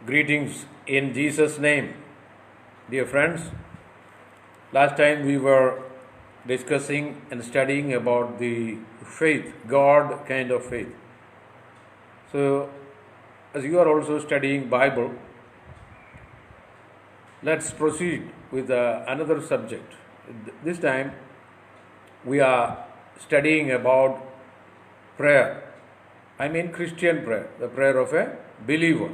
Greetings in Jesus' name, dear friends. Last time we were discussing and studying about the faith, God kind of faith. So, as you are also studying Bible, let's proceed with another subject. This time we are studying about prayer. I mean Christian prayer, the prayer of a believer.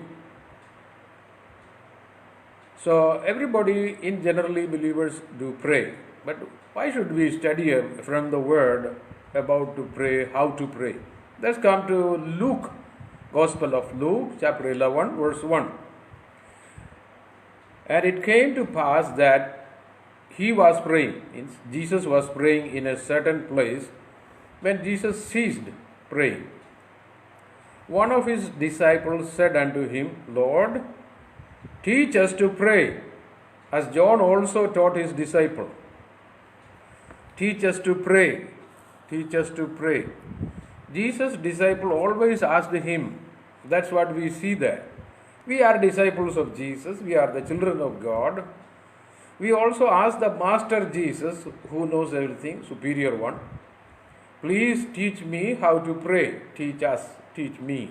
So everybody, in generally believers, do pray. But why should we study from the word about to pray, how to pray? Let's come to Luke, Gospel of Luke, chapter 11, verse 1. And it came to pass that he was praying, Jesus was praying in a certain place, when Jesus ceased praying. One of his disciples said unto him, Lord, teach us to pray, as John also taught his disciple. Teach us to pray. Teach us to pray. Jesus' disciple always asked him. That's what we see there. We are disciples of Jesus. We are the children of God. We also ask the Master Jesus, who knows everything, superior one, please teach me how to pray. Teach us. Teach me.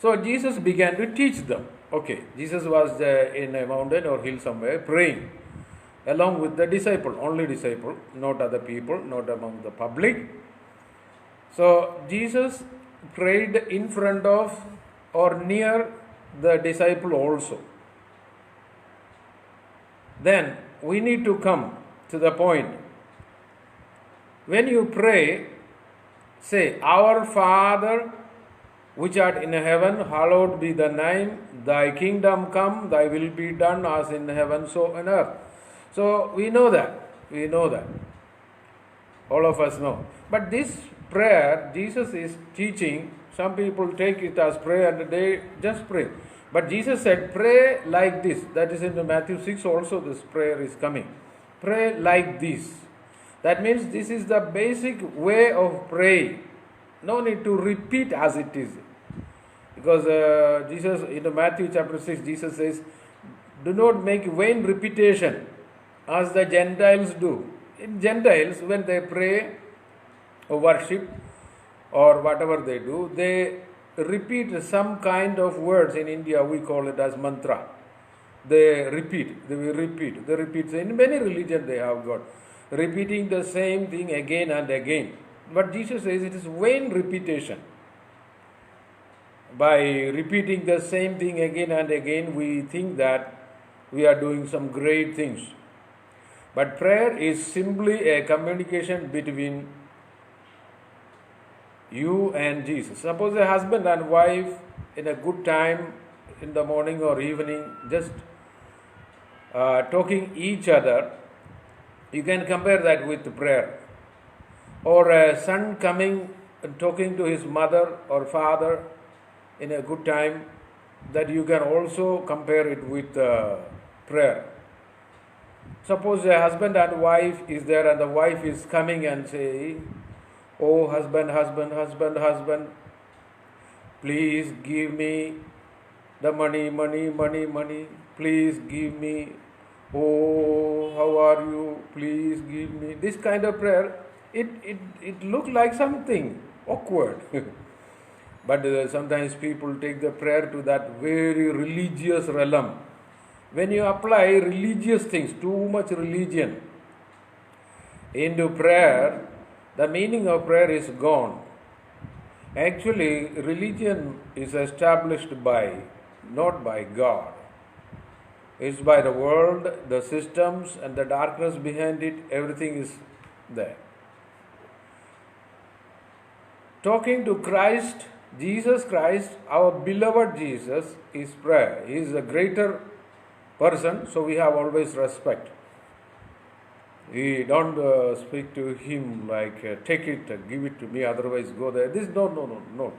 So Jesus began to teach them. Okay, Jesus was in a mountain or hill somewhere praying along with the disciple, only disciple, not other people, not among the public. So Jesus prayed in front of or near the disciple also. Then we need to come to the point. When you pray, say, Our Father, which art in heaven, hallowed be thy name, thy kingdom come, thy will be done as in heaven, so on earth. So we know that. We know that. All of us know. But this prayer, Jesus is teaching, some people take it as prayer and they just pray. But Jesus said, pray like this. That is in Matthew 6 also this prayer is coming. Pray like this. That means this is the basic way of praying. No need to repeat as it is. Because Jesus, in Matthew chapter 6, Jesus says, do not make vain repetition as the Gentiles do. In Gentiles, when they pray or worship or whatever they do, they repeat some kind of words. In India, we call it as mantra. They repeat. In many religions they have got. Repeating the same thing again and again. But Jesus says it is vain repetition. By repeating the same thing again and again, we think that we are doing some great things. But prayer is simply a communication between you and Jesus. Suppose a husband and wife in a good time in the morning or evening, just talking each other, you can compare that with prayer. Or a son coming and talking to his mother or father in a good time, that you can also compare it with prayer. Suppose a husband and wife is there and the wife is coming and saying, oh husband, please give me the money, please give me, oh how are you, please give me. This kind of prayer, it looks like something awkward. But sometimes people take the prayer to that very religious realm. When you apply religious things, too much religion into prayer, the meaning of prayer is gone. Actually, religion is established not by God. It's by the world, the systems, and the darkness behind it. Everything is there. Talking to Christ, Jesus Christ, our beloved Jesus, is prayer. He is a greater person, so we have always respect. We don't speak to him like, take it, give it to me, otherwise go there. This, no.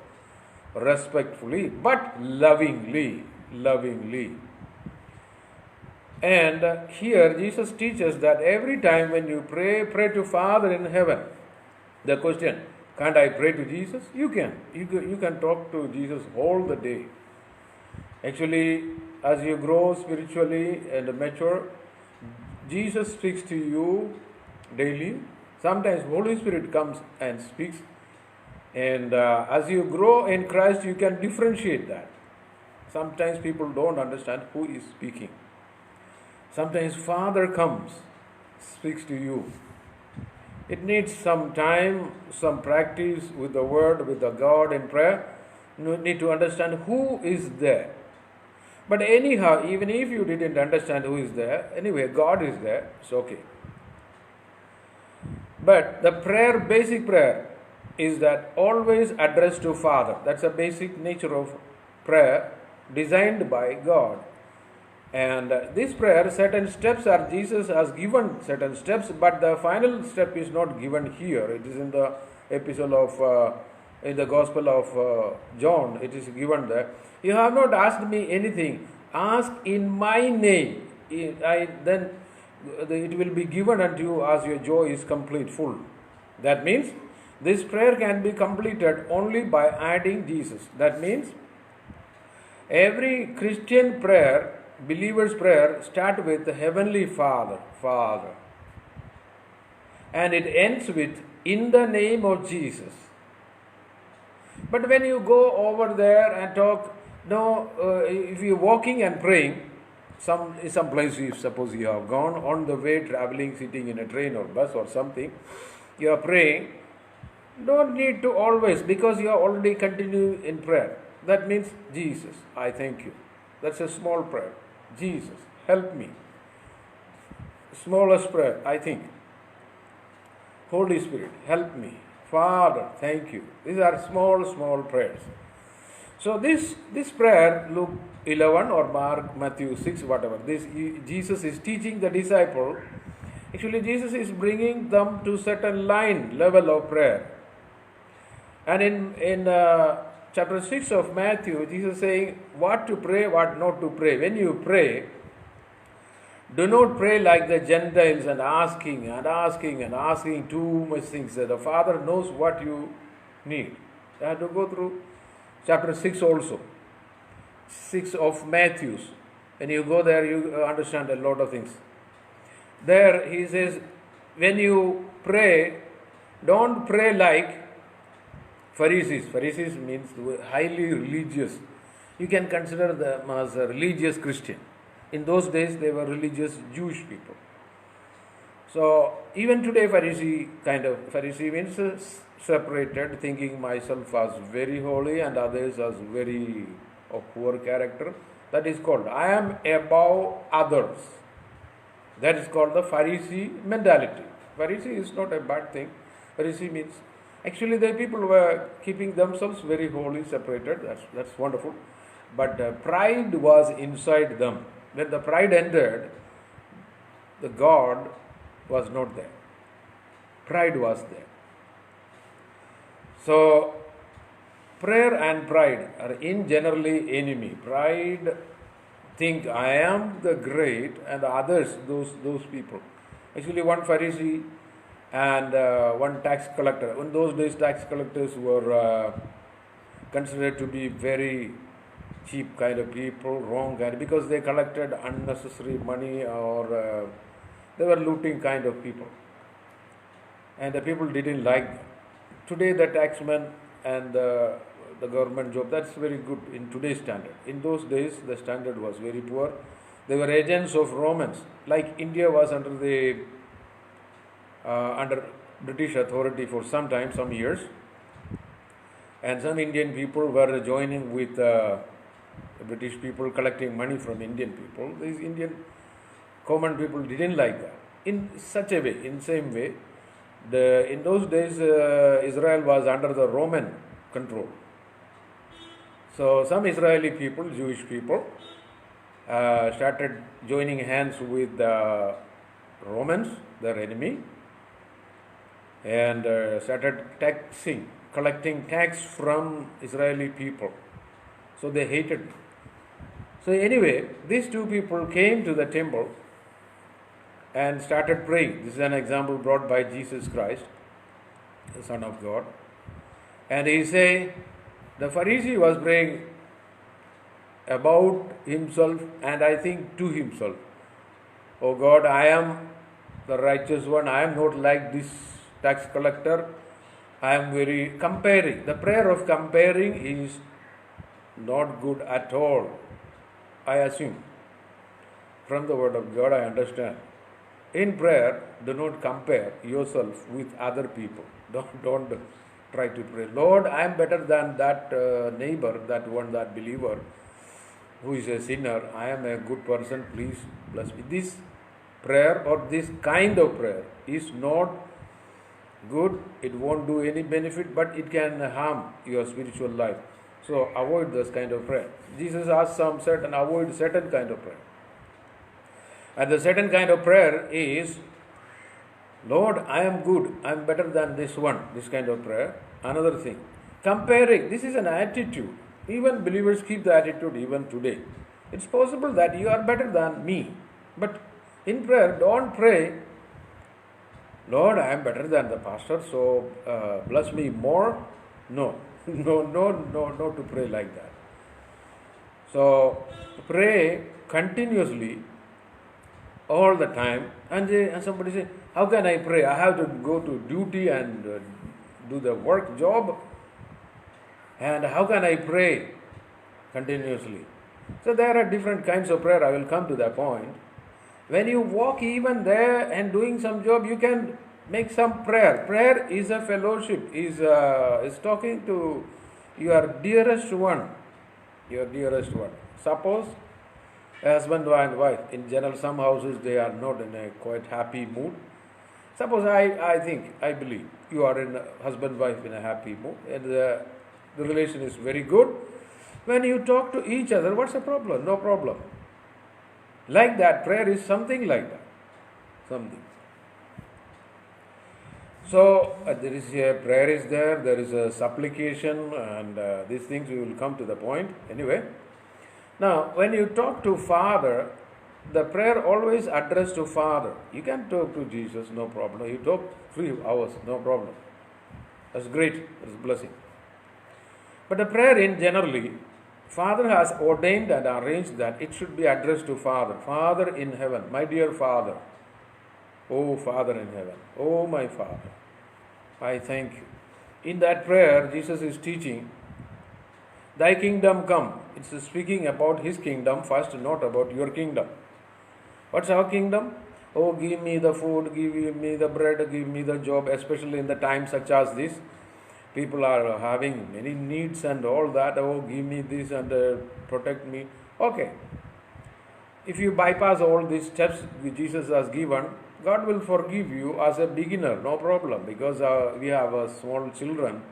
Respectfully, but lovingly. And here Jesus teaches that every time when you pray to Father in heaven. The question, can't I pray to Jesus? You can. You can talk to Jesus all the day. Actually, as you grow spiritually and mature, Jesus speaks to you daily. Sometimes Holy Spirit comes and speaks. And as you grow in Christ, you can differentiate that. Sometimes people don't understand who is speaking. Sometimes Father comes, speaks to you. It needs some time, some practice with the Word, with the God in prayer. You need to understand who is there. But anyhow, even if you didn't understand who is there, anyway, God is there, it's okay. But the prayer, basic prayer, is that always addressed to Father. That's a basic nature of prayer designed by God. And this prayer, certain steps are, Jesus has given certain steps, but the final step is not given here. It is in the epistle of, in the Gospel of John, it is given there. You have not asked me anything. Ask in my name. Then it will be given unto you as your joy is complete, full. That means this prayer can be completed only by adding Jesus. That means every Christian prayer, believer's prayer, start with the Heavenly Father, Father. And it ends with, in the name of Jesus. But when you go over there and talk, if you're walking and praying, some place, if suppose you have gone on the way traveling, sitting in a train or bus or something, you are praying, don't need to always, because you are already continuing in prayer. That means, Jesus, I thank you. That's a small prayer. Jesus, help me. Smallest prayer, I think. Holy Spirit, help me. Father, thank you. These are small prayers. So this prayer, Luke 11 or Mark, Matthew 6, whatever, Jesus is teaching the disciple. Actually, Jesus is bringing them to certain level of prayer. And in chapter 6 of Matthew, Jesus is saying what to pray, what not to pray. When you pray, do not pray like the Gentiles and asking too much things. The Father knows what you need. You have to go through chapter 6 also. 6 of Matthew. When you go there, you understand a lot of things. There he says, when you pray, don't pray like Pharisees. Pharisees means highly religious. You can consider them as a religious Christian. In those days, they were religious Jewish people. So even today, Pharisee means separated, thinking myself as very holy and others as very of poor character. That is called, I am above others. That is called the Pharisee mentality. Pharisee is not a bad thing. Pharisee means, actually the people were keeping themselves very holy, separated. That's wonderful. But pride was inside them. When the pride entered, the God was not there. Pride was there. So, prayer and pride are in generally enemy. Pride think I am the great and others, those people. Actually, one Pharisee and one tax collector. In those days, tax collectors were considered to be very cheap kind of people, wrong kind, because they collected unnecessary money or they were looting kind of people. And the people didn't like them. Today the taxman and the government job, that's very good in today's standard. In those days the standard was very poor. They were agents of Romans. Like India was under the under British authority for some time, some years. And some Indian people were joining with British people, collecting money from Indian people. These Indian common people didn't like that. In such a way, in same way, in those days Israel was under the Roman control. So some Israeli people, Jewish people, started joining hands with the Romans, their enemy, and started collecting tax from Israeli people. So they hated me. So anyway, these two people came to the temple and started praying. This is an example brought by Jesus Christ, the Son of God. And he said, the Pharisee was praying, about himself and I think to himself. Oh God, I am the righteous one. I am not like this tax collector. I am very comparing. The prayer of comparing is not good at all. I assume. From the word of God, I understand. In prayer, do not compare yourself with other people. Don't try to pray, Lord, I am better than that neighbor, that one, that believer who is a sinner. I am a good person. Please bless me. This prayer or this kind of prayer is not good. It won't do any benefit, but it can harm your spiritual life. So avoid this kind of prayer. Jesus asked avoid certain kind of prayer. And the second kind of prayer is, Lord, I am good, I am better than this one, this kind of prayer. Another thing, comparing, this is an attitude. Even believers keep the attitude even today. It's possible that you are better than me. But in prayer, don't pray, Lord, I am better than the pastor, so bless me more. No, no to pray like that. So pray continuously all the time, and somebody say, how can I pray? I have to go to duty and do the work job, and how can I pray continuously? So there are different kinds of prayer. I will come to that point. When you walk even there and doing some job, you can make some prayer. Prayer is a fellowship, is talking to your dearest one, Suppose husband and wife, in general, some houses they are not in a quite happy mood. Suppose I believe you are in husband-wife in a happy mood and the relation is very good. When you talk to each other, what's the problem? No problem. Like that, prayer is something like that. Something. So there is a prayer is there is a supplication, and these things we will come to the point. Anyway, now when you talk to Father, the prayer always addressed to Father. You can talk to Jesus, no problem. You talk 3 hours, no problem. That's great. That's a blessing. But the prayer in generally, Father has ordained and arranged that it should be addressed to Father. Father in heaven, my dear Father. Oh Father in heaven, oh my Father, I thank you. In that prayer, Jesus is teaching, Thy kingdom come. It's speaking about His kingdom first, not about your kingdom. What's our kingdom? Oh, give me the food, give me the bread, give me the job, especially in the times such as this. People are having many needs and all that. Oh, give me this and protect me. Okay. If you bypass all these steps which Jesus has given, God will forgive you as a beginner, no problem, because we have small children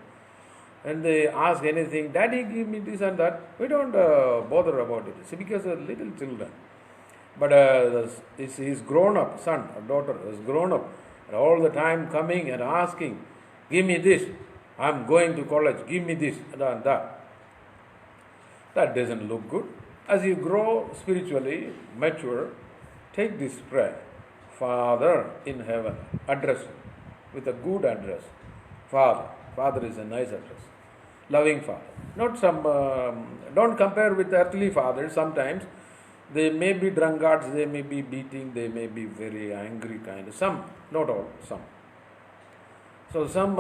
and they ask anything, Daddy, give me this and that. We don't bother about it. See, because they're little children. But his grown up son or daughter is grown up and all the time coming and asking, give me this. I'm going to college, give me this and that. That doesn't look good. As you grow spiritually mature, take this prayer. Father in heaven, address with a good address. Father. Father is a nice address. Loving Father. Not some, don't compare with earthly fathers. Sometimes they may be drunkards, they may be beating, they may be very angry kind. Some, not all, some. So some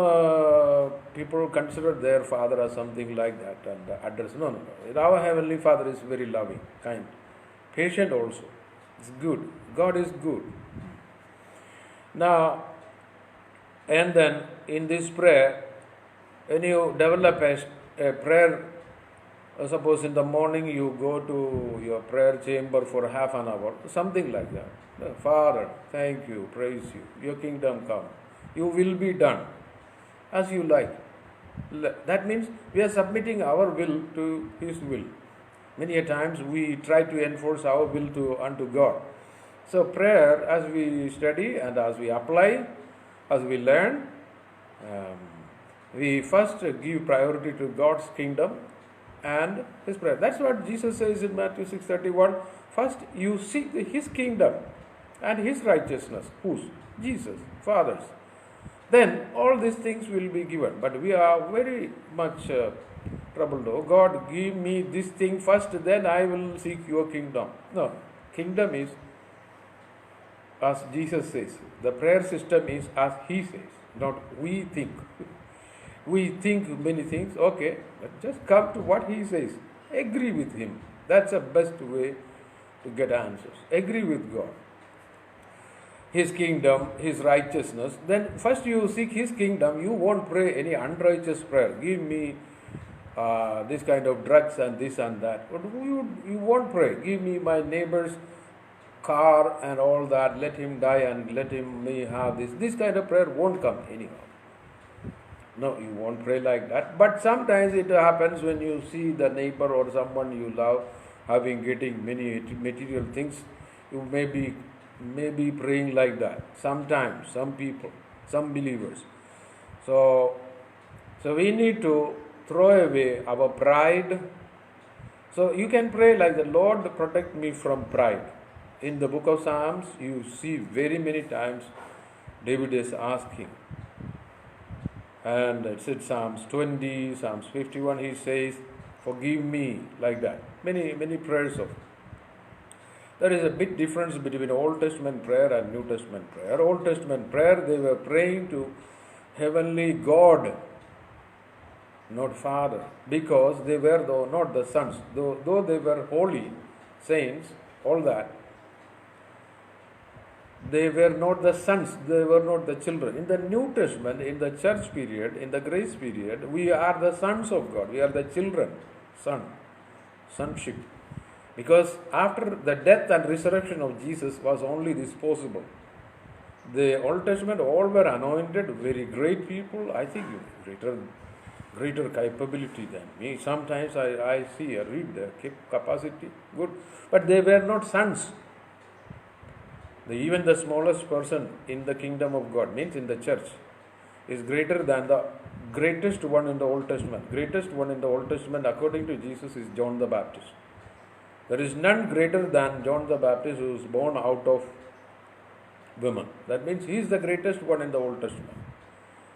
people consider their father as something like that and address. No. Our Heavenly Father is very loving, kind, patient also. It's good. God is good. Now, and then in this prayer, when you develop a prayer, suppose in the morning you go to your prayer chamber for half an hour, something like that. Father, thank you, praise you, your kingdom come. You will be done as you like. That means we are submitting our will to His will. Many a times we try to enforce our will unto God. So prayer, as we study and as we apply, as we learn, we first give priority to God's kingdom and His prayer. That's what Jesus says in Matthew 6:31. First you seek His kingdom and His righteousness. Whose? Jesus, Father's. Then all these things will be given. But we are very much troubled. Oh God, give me this thing first, then I will seek your kingdom. No, kingdom is as Jesus says. The prayer system is as He says, not we think. We think many things, okay, but just come to what He says. Agree with Him. That's the best way to get answers. Agree with God. His kingdom, His righteousness. Then first you seek His kingdom, you won't pray any unrighteous prayer. Give me this kind of drugs and this and that. But you won't pray. Give me my neighbor's car and all that. Let him die and let me have this. This kind of prayer won't come anyhow. No, you won't pray like that. But sometimes it happens when you see the neighbor or someone you love getting many material things. You may be praying like that. Sometimes, some people, some believers. So we need to throw away our pride. So you can pray like the Lord protect me from pride. In the book of Psalms, you see very many times David is asking. And it's in Psalms 20, Psalms 51, he says, forgive me, like that. Many prayers of. There is a big difference between Old Testament prayer and New Testament prayer. Old Testament prayer, they were praying to heavenly God, not Father, because they were not the sons. Though they were holy saints, all that, they were not the sons, they were not the children. In the New Testament, in the church period, in the grace period, we are the sons of God. We are the children, sonship. Because after the death and resurrection of Jesus was only this possible. The Old Testament, all were anointed, very great people. I think greater capability than me. Sometimes I read the capacity, good. But they were not sons. Even the smallest person in the kingdom of God, means in the church, is greater than the greatest one in the Old Testament. Greatest one in the Old Testament, according to Jesus, is John the Baptist. There is none greater than John the Baptist, who is born out of women. That means he is the greatest one in the Old Testament.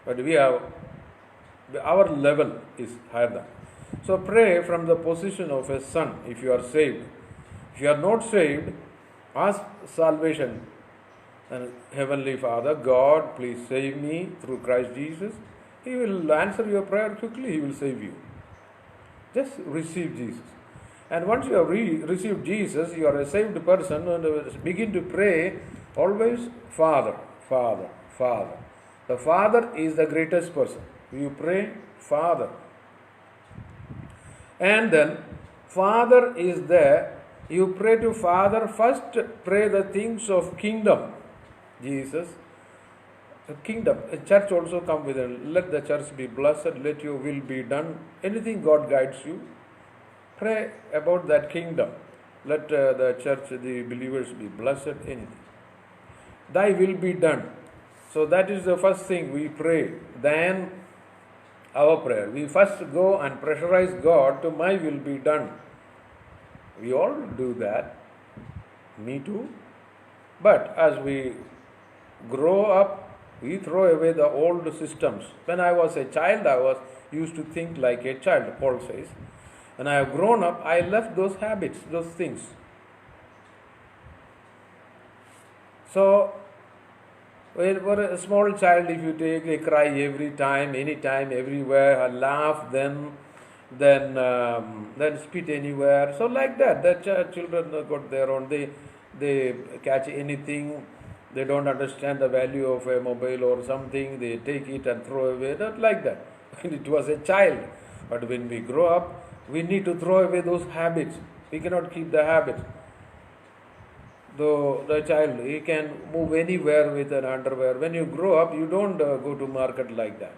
But our level is higher than. So pray from the position of a son if you are saved. If you are not saved, ask salvation. And Heavenly Father, God, please save me through Christ Jesus. He will answer your prayer quickly. He will save you. Just receive Jesus. And once you have received Jesus, you are a saved person, and begin to pray always, Father, Father, Father. The Father is the greatest person. You pray, Father. And then, Father is there. You pray to Father, first pray the things of kingdom. Jesus, the kingdom. A church also come with it. Let the church be blessed, let your will be done. Anything God guides you, pray about that kingdom. Let the church, the believers be blessed, anything. Thy will be done. So that is the first thing we pray. Then our prayer. We first go and pressurize God to my will be done. We all do that. Me too. But as we grow up, we throw away the old systems. When I was a child, I was used to think like a child, Paul says. When I have grown up, I left those habits, those things. So, for a small child, if you take, they cry every time, anytime, everywhere, laugh, then spit anywhere. So like that, the children got their own. They catch anything. They don't understand the value of a mobile or something. They take it and throw away. Not like that. When it was a child. But when we grow up, we need to throw away those habits. We cannot keep the habits. Though the child, he can move anywhere with an underwear. When you grow up, you don't go to market like that.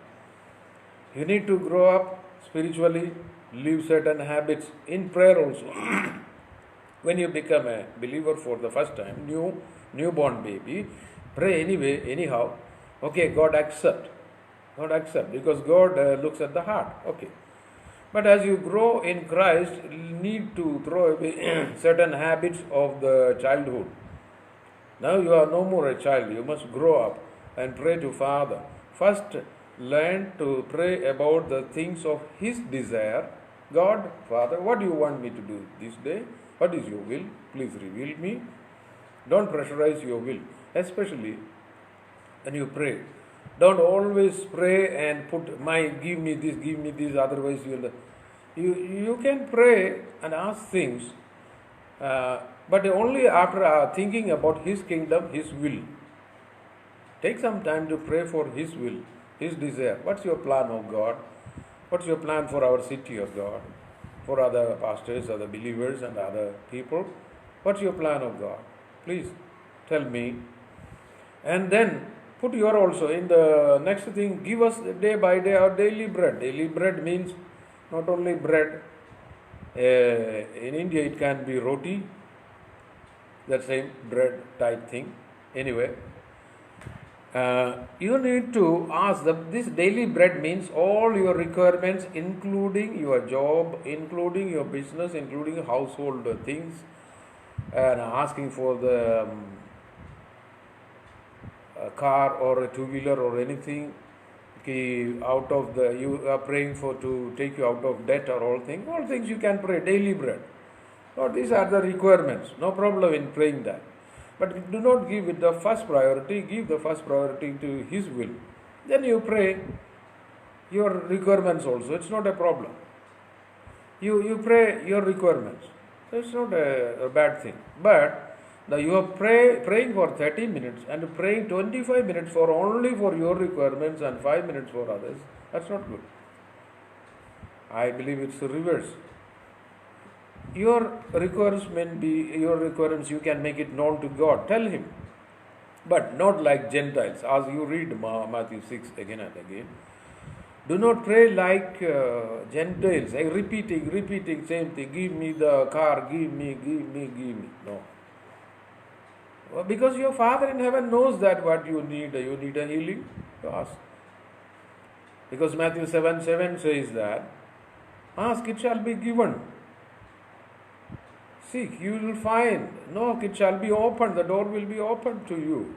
You need to grow up spiritually, live certain habits in prayer also. When you become a believer for the first time, newborn baby, pray anyway, anyhow. Okay, God accept. God accept, because God looks at the heart. Okay. But as you grow in Christ, you need to throw away certain habits of the childhood. Now you are no more a child. You must grow up and pray to Father. First, learn to pray about the things of His desire. God, Father, what do you want me to do this day? What is your will? Please reveal me. Don't pressurize your will, especially when you pray. Don't always pray and put give me this, otherwise you can pray and ask things, but only after thinking about His kingdom, His will. Take some time to pray for His will, His desire. What's your plan, oh God? What's your plan for our city, oh God? For other pastors, other believers, and other people? What's your plan, oh God? Please tell me. And then put your also in the next thing, give us day by day our daily bread. Daily bread means not only bread. In India it can be roti, that same bread type thing. Anyway, you need to ask this daily bread means all your requirements, including your job, including your business, including household things, and asking for the car or a two-wheeler or anything. Out of you are praying for to take you out of debt or all things you can pray daily bread. Or these are the requirements. No problem in praying that. But do not give it the first priority. Give the first priority to His will. Then you pray your requirements also. It's not a problem. You pray your requirements. So it's not a bad thing. But you are praying for 30 minutes and praying 25 minutes only for your requirements and 5 minutes for others. That's not good. I believe it's the reverse. Your requirements, you can make it known to God. Tell Him. But not like Gentiles. As you read Matthew 6 again and again. Do not pray like Gentiles, repeating same thing. Give me the car, give me. No. Because your Father in heaven knows that what you need a healing, you ask. Because Matthew 7:7 says that, ask, it shall be given. Seek, you will find. Knock, it shall be opened. The door will be opened to you.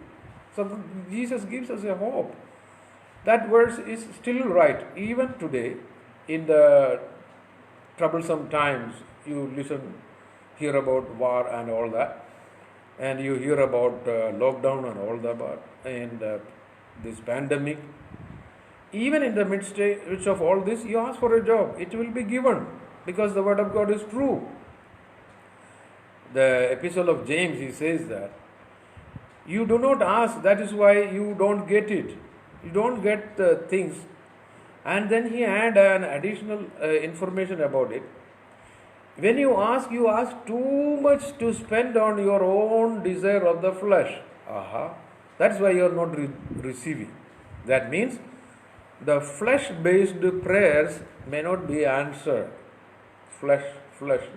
So Jesus gives us a hope. That verse is still right. Even today, in the troublesome times, you hear about war and all that. And you hear about lockdown and all that, and this pandemic. Even in the midst of all this, you ask for a job. It will be given because the word of God is true. The epistle of James, he says that you do not ask, that is why you don't get it. You don't get the things. And then he had an additional information about it. When you ask too much to spend on your own desire of the flesh. That's why you are not receiving. That means the flesh-based prayers may not be answered. Flesh-based.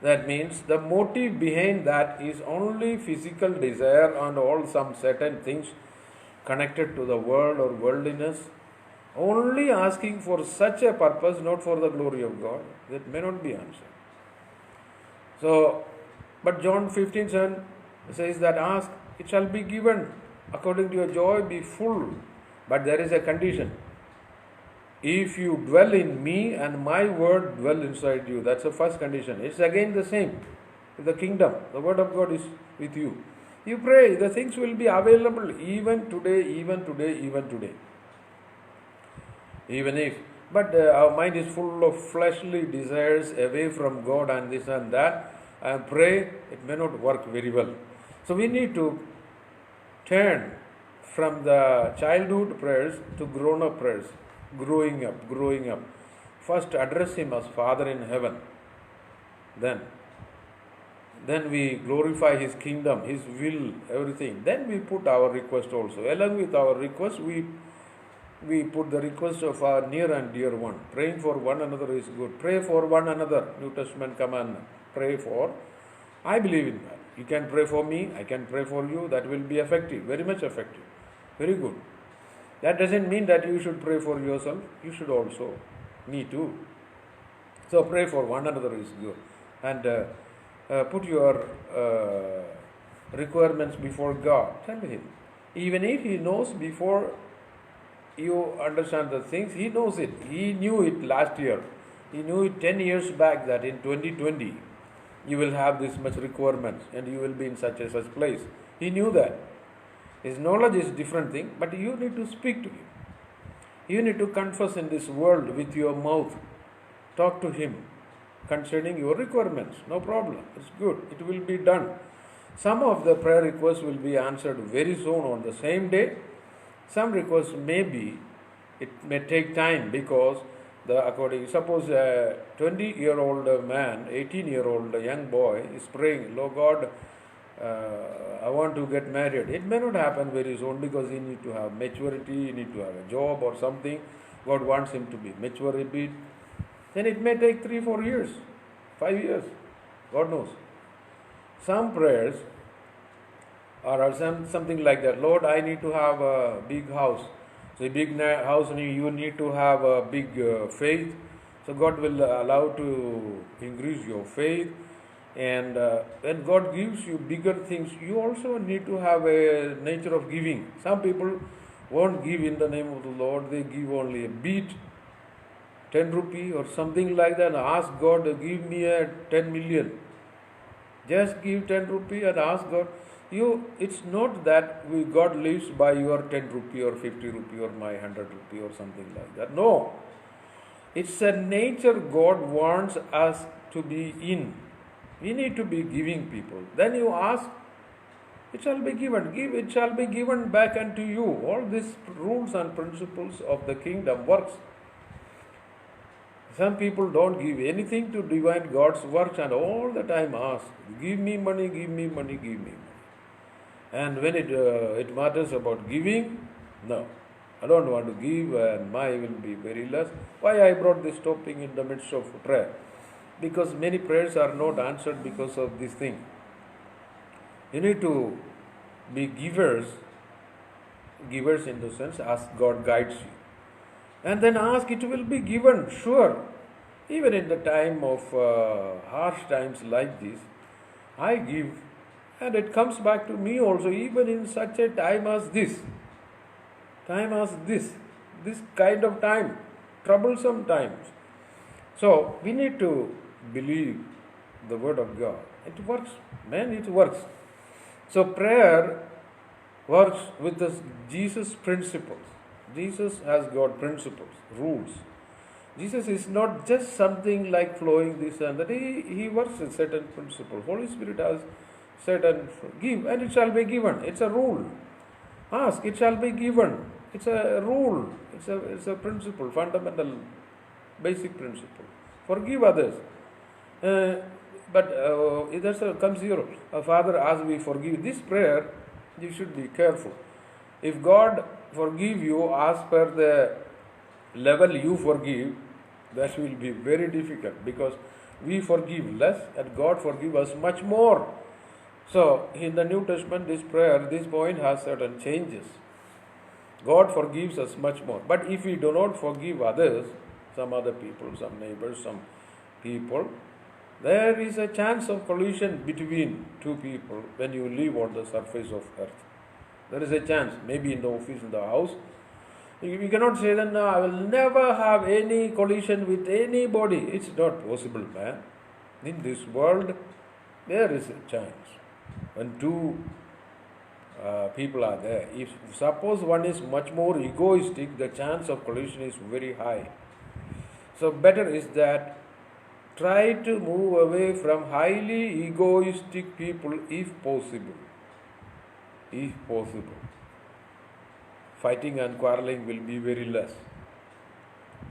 That means the motive behind that is only physical desire and all some certain things connected to the world or worldliness. Only asking for such a purpose, not for the glory of God, that may not be answered. So, but John 15:7 says that ask, it shall be given, according to your joy be full. But there is a condition. If you dwell in me and my word dwell inside you, that's the first condition. It's again the same. The kingdom, the word of God is with you. You pray, the things will be available even today. Even if, but our mind is full of fleshly desires away from God and this and that, and pray, it may not work very well. So we need to turn from the childhood prayers to grown-up prayers, growing up. First address Him as Father in heaven. Then we glorify His kingdom, His will, everything. Then we put our request also. Along with our request, we put the request of our near and dear one. Praying for one another is good. Pray for one another. New Testament commandment. Pray for. I believe in that. You can pray for me. I can pray for you. That will be effective. Very much effective. Very good. That doesn't mean that you should pray for yourself. You should also. Me too. So pray for one another is good. And put your requirements before God. Tell Him. Even if He knows before you understand the things, He knows it. He knew it last year He knew it 10 years back that in 2020 you will have this much requirements and you will be in such a such place. He knew that. His knowledge is different thing, but you need to speak to him. You need to confess in this world with your mouth. Talk to him concerning your requirements. No problem. It's good. It will be done. Some of the prayer requests will be answered very soon on the same day. Some requests it may take time because suppose a 20-year-old man, 18-year-old young boy is praying, Lord God, I want to get married. It may not happen very soon because he need to have maturity, he need to have a job or something. God wants him to be mature a bit. Then it may take 3-4 years, 5 years. God knows. Some prayers are something like that. Lord, I need to have a big house. So a big house, you need to have a big faith. So God will allow to increase your faith. And when God gives you bigger things, you also need to have a nature of giving. Some people won't give in the name of the Lord. They give only a bit, 10 rupee or something like that, and ask God to give me a 10 million. Just give 10 rupee and ask God. It's not that God lives by your 10 rupee or 50 rupee or my 100 rupee or something like that. No. It's a nature God wants us to be in. We need to be giving people. Then you ask, it shall be given. It shall be given back unto you. All these rules and principles of the kingdom works. Some people don't give anything to divine God's works and all the time ask, give me money, give me money, give me money. And when it matters about giving, no, I don't want to give and my will be very less. Why I brought this topic in the midst of prayer? Because many prayers are not answered because of this thing. You need to be givers in the sense, ask God guides you. And then ask, it will be given, sure. Even in the time of harsh times like this, I give and it comes back to me also, even in such a time as this. This kind of time, troublesome times. So, we need to believe the word of God. It works, man, it works. So, prayer works with the Jesus principles. Jesus has got principles, rules. Jesus is not just something like flowing this and that. He works with certain principles. Holy Spirit has certain, give and it shall be given. It's a rule. Ask, it shall be given. It's a rule. It's a principle, fundamental, basic principle. Forgive others. But comes here, Father, as we forgive. This prayer, you should be careful. If God forgive you as per the level you forgive, that will be very difficult because we forgive less and God forgive us much more. So, in the New Testament, this prayer, this point has certain changes. God forgives us much more. But if we do not forgive others, some other people, some neighbors, some people, there is a chance of collision between two people when you live on the surface of earth. There is a chance, maybe in the office, in the house. We cannot say that, no, I will never have any collision with anybody. It's not possible, man. In this world, there is a chance. When two people are there, if suppose one is much more egoistic, the chance of collision is very high. So better is that try to move away from highly egoistic people if possible. If possible. Fighting and quarreling will be very less.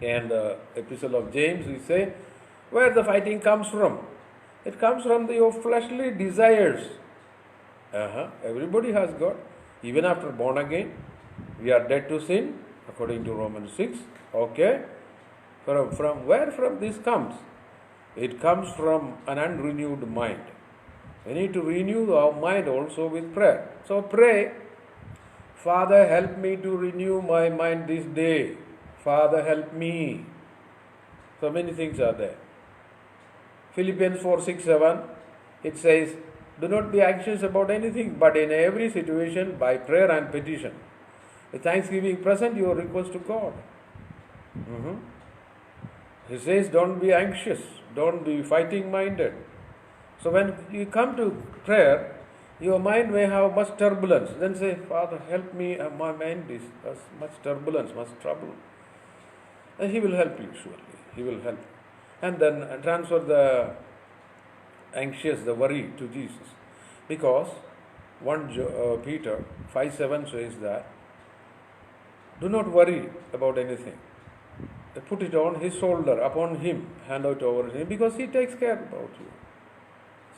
And the epistle of James, we say, where the fighting comes from? It comes from your fleshly desires. Everybody has got. Even after born again, we are dead to sin, according to Romans 6. Okay? From where from this comes? It comes from an unrenewed mind. We need to renew our mind also with prayer. So pray, Father, help me to renew my mind this day. Father, help me. So many things are there. Philippians 4:6-7, it says, do not be anxious about anything, but in every situation, by prayer and petition, with thanksgiving, present your request to God. He says, don't be anxious, don't be fighting minded. So when you come to prayer, your mind may have much turbulence. Then say, Father, help me, my mind is has much turbulence, much trouble. And He will help you, surely. He will help. And then transfer the anxious, the worry to Jesus. Because 1 Peter 5:7 says that, do not worry about anything. Put it on His shoulder, upon Him, hand it over to Him, because He takes care about you.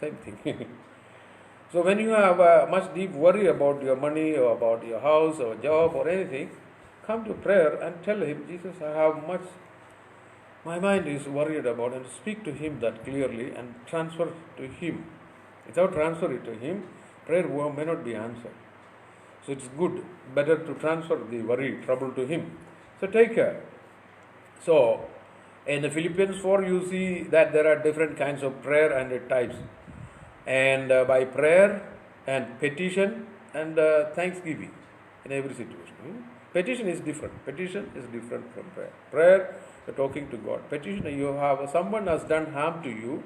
Same thing. So when you have much deep worry about your money or about your house or job or anything, come to prayer and tell Him, Jesus, I have much, my mind is worried about, and speak to Him that clearly and transfer to Him. Without transferring to Him, prayer may not be answered. So it's good, better to transfer the worry, trouble to Him. So take care. So in the Philippians 4, you see that there are different kinds of prayer and types. And by prayer and petition and thanksgiving in every situation. Petition is different. Petition is different from prayer. Prayer, you're talking to God. Petition, you have someone has done harm to you.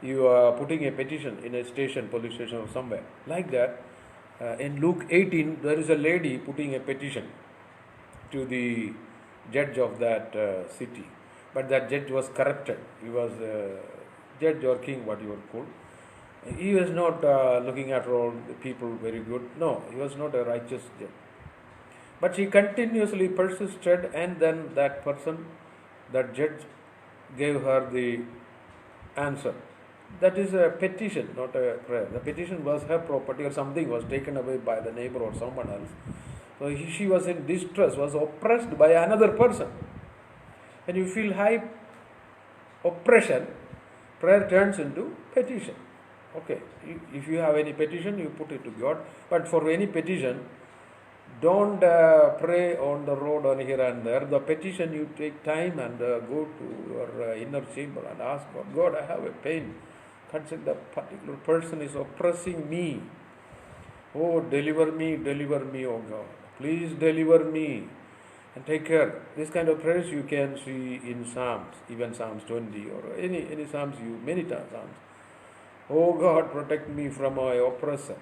You are putting a petition in a station, police station or somewhere. Like that, in Luke 18, there is a lady putting a petition to the judge of that city. But that judge was corrupted. He was judge or king, what you would call. He was not looking at all the people very good. No, he was not a righteous judge. But she continuously persisted, and then that person, that judge, gave her the answer. That is a petition, not a prayer. The petition was her property or something was taken away by the neighbor or someone else. So she was in distress, was oppressed by another person. When you feel high oppression, prayer turns into petition. Okay, if you have any petition, you put it to God. But for any petition, don't pray on the road or here and there. The petition, you take time and go to your inner chamber and ask God, God, I have a pain. Consider that particular person is oppressing me. Oh, deliver me, oh God. Please deliver me and take care. This kind of prayers you can see in Psalms, even Psalms 20 or any Psalms, many times Psalms. Oh God, protect me from my oppressor.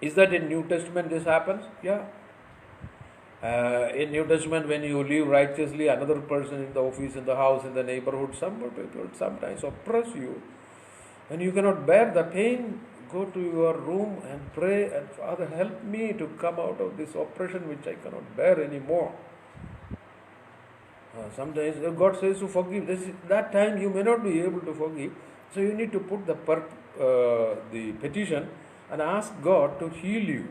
Is that in New Testament this happens? Yeah. In New Testament, when you live righteously, another person in the office, in the house, in the neighborhood, some people sometimes oppress you. And you cannot bear the pain, go to your room and pray, and Father, help me to come out of this oppression which I cannot bear anymore. Sometimes God says to forgive. That time you may not be able to forgive. So you need to put the petition and ask God to heal you.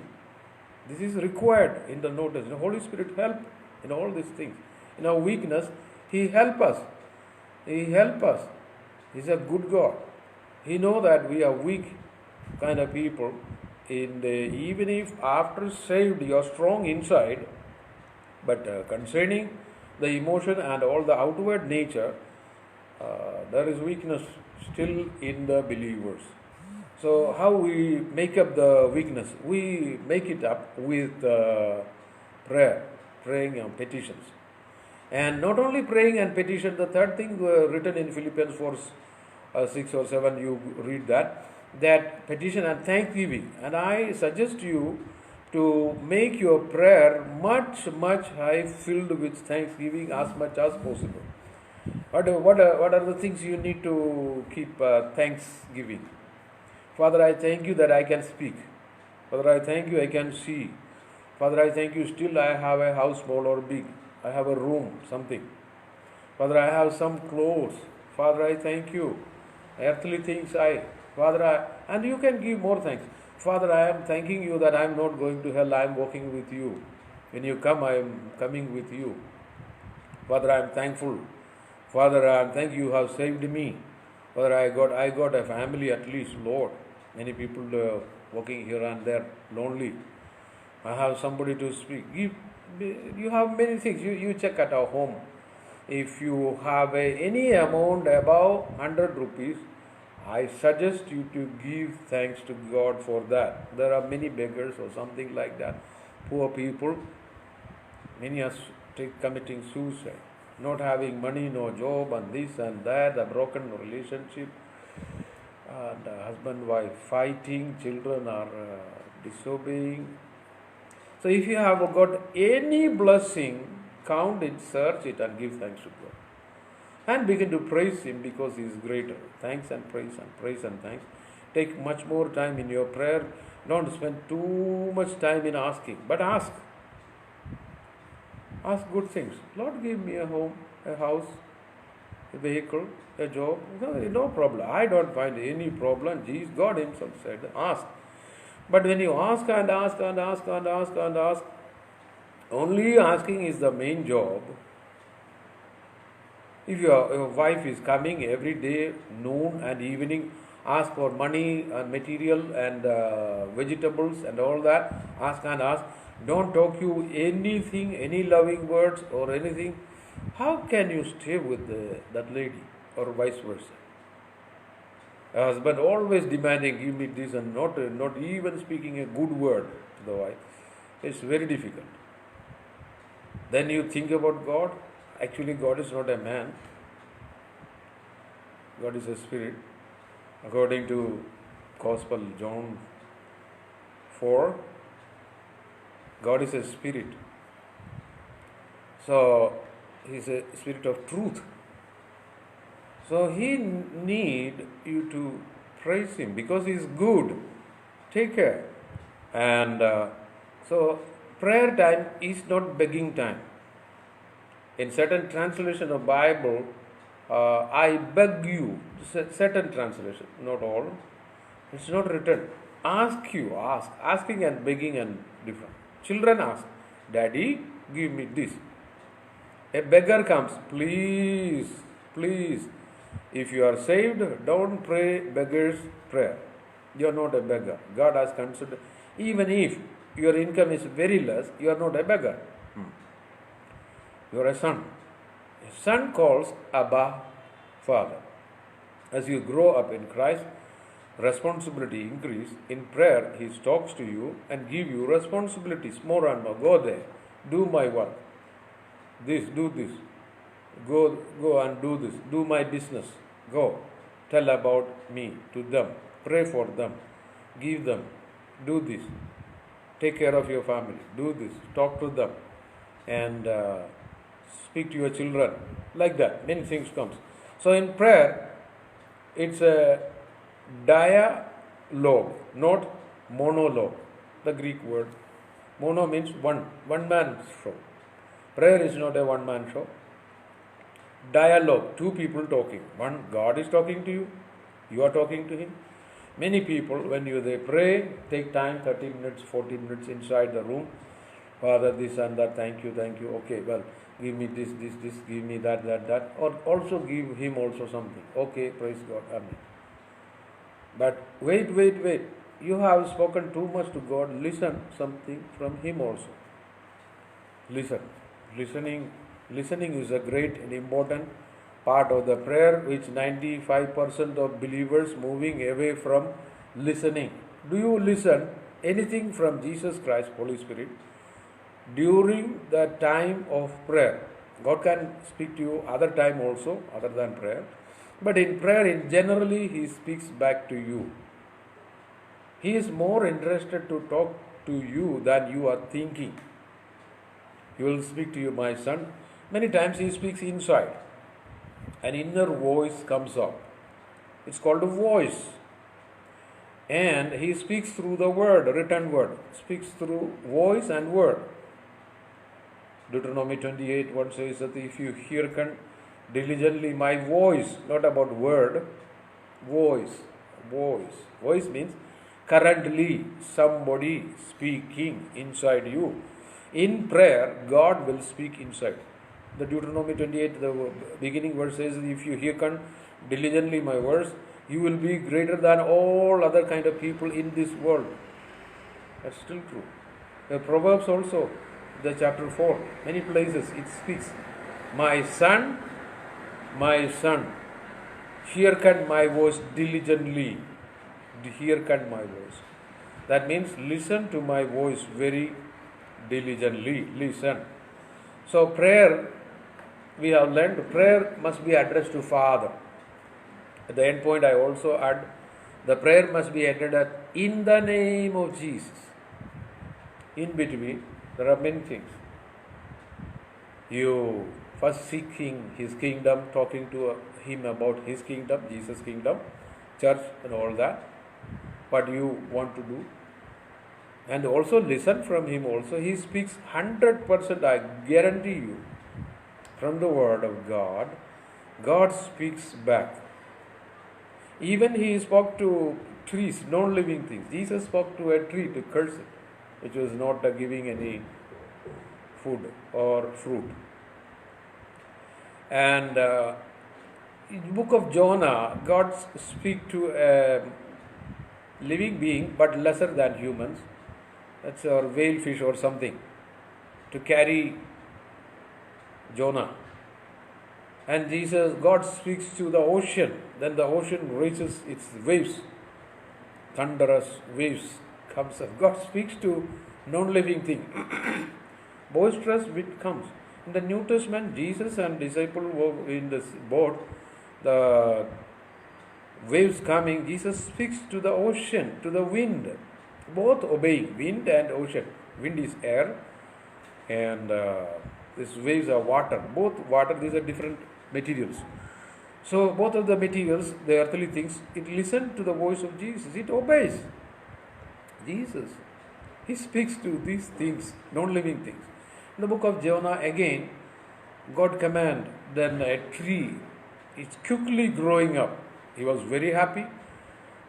This is required in the notice. The Holy Spirit help in all these things. In our weakness, He help us. He help us. He's a good God. He know that we are weak kind of people. Even if after saved you are strong inside, but concerning the emotion and all the outward nature, there is weakness still in the believers. So how we make up the weakness? We make it up with prayer, praying and petitions. And not only praying and petition, the third thing written in Philippians 4, 6 or 7, you read that petition and thanksgiving. And I suggest you to make your prayer much high, filled with thanksgiving as much as possible. What are the things you need to keep thanksgiving? Father, I thank you that I can speak. Father, I thank you I can see. Father, I thank you still I have a house, small or big. I have a room, something. Father, I have some clothes. Father, I thank you. Earthly things and you can give more thanks. Father, I am thanking you that I am not going to hell. I am walking with you. When you come, I am coming with you. Father, I am thankful. Father, I am thank you have saved me. Father, I got a family at least, Lord. Many people walking here and there, lonely. I have somebody to speak. You have many things. You check at our home. If you have any amount above 100 rupees, I suggest you to give thanks to God for that. There are many beggars or something like that. Poor people. Many are committing suicide. not having money, no job, and this and that, a broken relationship, and husband wife fighting, children are disobeying. So if you have got any blessing, count it, search it, and give thanks to God. And begin to praise Him because He is greater. Thanks and praise and praise and thanks. Take much more time in your prayer. Don't spend too much time in asking, but ask. Ask good things. Lord, give me a home, a house, a vehicle, a job. No problem. I don't find any problem. Jesus, God Himself said, ask. But when you ask and ask and ask and ask and ask, only asking is the main job. If your wife is coming every day, noon and evening, ask for money and material and vegetables and all that, ask and ask. Don't talk you anything, any loving words or anything. How can you stay with that lady or vice versa? A husband always demanding, give me this, and not even speaking a good word to the wife. It's very difficult. Then you think about God. Actually, God is not a man. God is a spirit. According to Gospel John 4, God is a spirit. So, He is a spirit of truth. So, He need you to praise Him because He is good. Take care. And so, prayer time is not begging time. In certain translation of Bible, I beg you, certain translation, not all, it's not written. Ask you, ask. Asking and begging and different. Children ask, Daddy, give me this. A beggar comes, please, please. If you are saved, don't pray beggar's prayer. You are not a beggar. God has considered, even if your income is very less, you are not a beggar. You are a son. A son calls Abba, Father. As you grow up in Christ, responsibility increase. In prayer, He talks to you and give you responsibilities more and more. Go there, do my work. This, do this. Go and do this. Do my business. Go. Tell about me to them. Pray for them. Give them. Do this. Take care of your family. Do this. Talk to them. And speak to your children. Like that. Many things comes. So in prayer, it's a dialogue, not monologue. The Greek word. Mono means one man show. Prayer is not a one man show. Dialogue, two people talking. One, God is talking to you, you are talking to Him. Many people, when they pray, take time, 30 minutes, 40 minutes inside the room. Father, this and that, thank you. Okay, well, give me this, give me that. Or also give Him also something. Okay, praise God, amen. But wait. You have spoken too much to God. Listen something from Him also. Listen. Listening is a great and important part of the prayer, which 95% of believers moving away from listening. Do you listen anything from Jesus Christ, Holy Spirit, during the time of prayer? God can speak to you other time also, other than prayer. But in prayer, generally, He speaks back to you. He is more interested to talk to you than you are thinking. He will speak to you, my son. Many times He speaks inside. An inner voice comes up. It's called a voice. And He speaks through the word, written word. Speaks through voice and word. Deuteronomy 28:1 says that if you hearken diligently my voice, not about word, voice. Voice means currently somebody speaking inside you. In prayer, God will speak inside. The Deuteronomy 28, the beginning verse says, if you hearken diligently my words, you will be greater than all other kind of people in this world. That's still true. The Proverbs also, the chapter 4, many places it speaks, my son, hearken my voice diligently. Hearken my voice. That means listen to my voice very diligently. Listen. So prayer we have learned prayer must be addressed to Father. At the end point, I also add the prayer must be ended at in the name of Jesus. In between, there are many things. You first seeking His kingdom, talking to Him about His kingdom, Jesus' kingdom, church and all that, what you want to do. And also listen from Him also. He speaks 100%, I guarantee you, from the Word of God. God speaks back. Even He spoke to trees, non-living things. Jesus spoke to a tree to curse it, which was not giving any food or fruit. And in the book of Jonah, God speaks to a living being, but lesser than humans. That's a whale fish or something, to carry Jonah. And God speaks to the ocean. Then the ocean raises its waves, thunderous waves comes up. God speaks to non-living thing. Boisterous wind comes. In the New Testament, Jesus and disciples were in this boat. The waves coming, Jesus speaks to the ocean, to the wind. Both obeying, wind and ocean. Wind is air, and these waves are water. Both water, these are different materials. So both of the materials, the earthly things, it listens to the voice of Jesus. It obeys Jesus. He speaks to these things, non-living things. In the book of Jonah, again, God command, then a tree is quickly growing up. He was very happy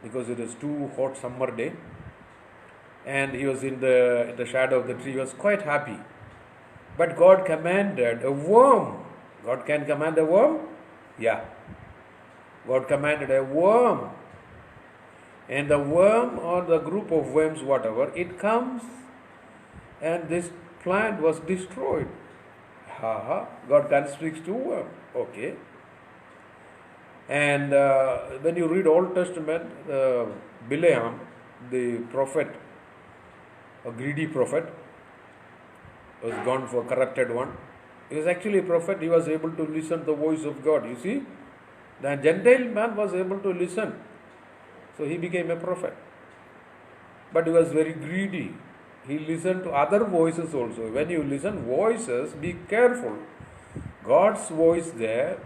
because it is too hot summer day, and he was in the shadow of the tree. He was quite happy. But God commanded a worm. God can command a worm? Yeah. God commanded a worm. And the worm or the group of worms, whatever, it comes and this plant was destroyed. God can speak to worm. Okay. And when you read Old Testament, Bileam, the prophet, a greedy prophet, was gone for corrupted one. He was actually a prophet. He was able to listen to the voice of God. You see, the Gentile man was able to listen, so he became a prophet. But he was very greedy. He listened to other voices also. When you listen voices, be careful. God's voice there,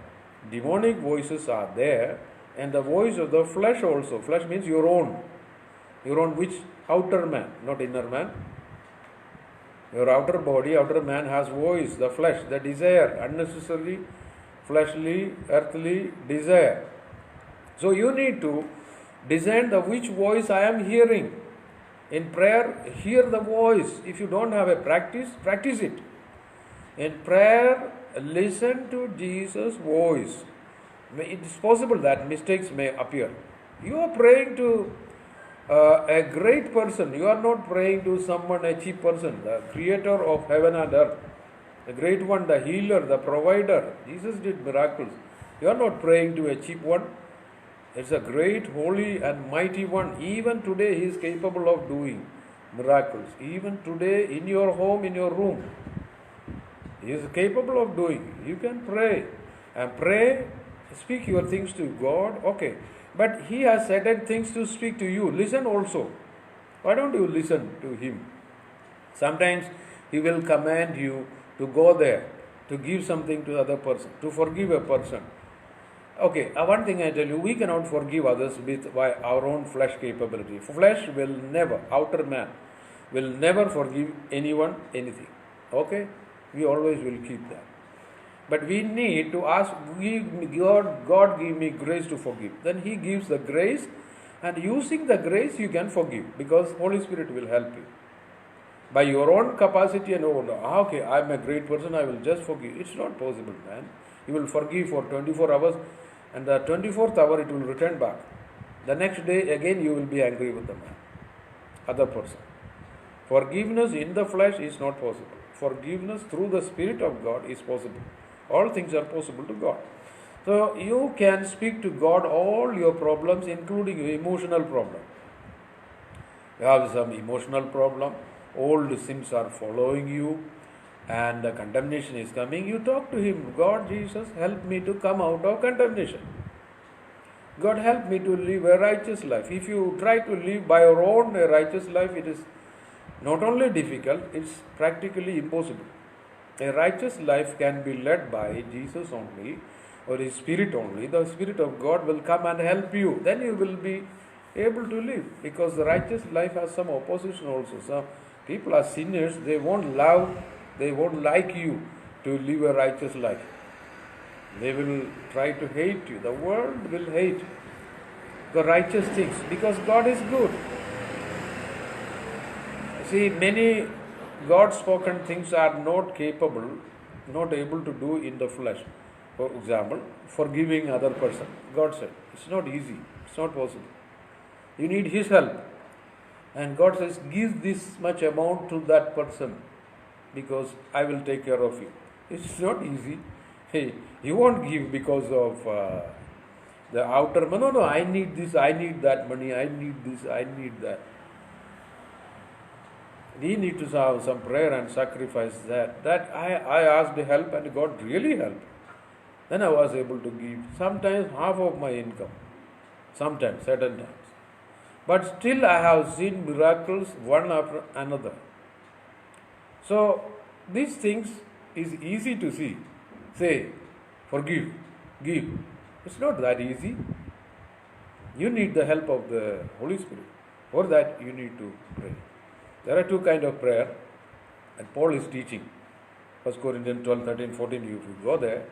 demonic voices are there, and the voice of the flesh also. Flesh means your own which outer man, not inner man. Your outer body, outer man has voice, the flesh, the desire, unnecessary, fleshly, earthly desire. So you need to discern the which voice I am hearing. In prayer, hear the voice. If you don't have a practice, practice it. In prayer, listen to Jesus' voice. It is possible that mistakes may appear. You are praying to a great person. You are not praying to someone, a cheap person, the creator of heaven and earth, the great one, the healer, the provider. Jesus did miracles. You are not praying to a cheap one. It's a great, holy and mighty one. Even today he is capable of doing miracles. Even today in your home, in your room, he is capable of doing. You can pray and pray, speak your things to God. Okay. But he has certain things to speak to you. Listen also. Why don't you listen to him? Sometimes he will command you to go there, to give something to the other person, to forgive a person. Okay, one thing I tell you, we cannot forgive others by our own flesh capability. Flesh will never, outer man, will never forgive anyone anything. Okay? We always will keep that. But we need to ask, God give me grace to forgive. Then he gives the grace, and using the grace you can forgive, because Holy Spirit will help you. By your own capacity and okay, I am a great person, I will just forgive. It's not possible, man. You will forgive for 24 hours, and the 24th hour it will return back. The next day again you will be angry with the man, other person. Forgiveness in the flesh is not possible. Forgiveness through the Spirit of God is possible. All things are possible to God. So you can speak to God all your problems, including your emotional problem. You have some emotional problem, old sins are following you, and the condemnation is coming, you talk to Him, God, Jesus, help me to come out of condemnation. God, help me to live a righteous life. If you try to live by your own righteous life, it is not only difficult, it's practically impossible. A righteous life can be led by Jesus only, or His Spirit only. The Spirit of God will come and help you. Then you will be able to live, because the righteous life has some opposition also. Some people are sinners, they won't love, they won't like you to live a righteous life. They will try to hate you. The world will hate the righteous things, because God is good. See, many God-spoken things are not capable, not able to do in the flesh. For example, forgiving other person. God said, it's not easy, it's not possible. You need His help. And God says, give this much amount to that person, because I will take care of you. It's not easy. Hey, you won't give because of the outer man. No, I need this, I need that money, I need this, I need that. We need to have some prayer and sacrifice that. That I asked help and God really helped. Then I was able to give sometimes half of my income, sometimes, certain times. But still I have seen miracles one after another. So these things is easy to see. Say, forgive, give. It's not that easy. You need the help of the Holy Spirit. For that you need to pray. There are two kinds of prayer, and Paul is teaching. 1 Corinthians 12, 13, 14, if you go there.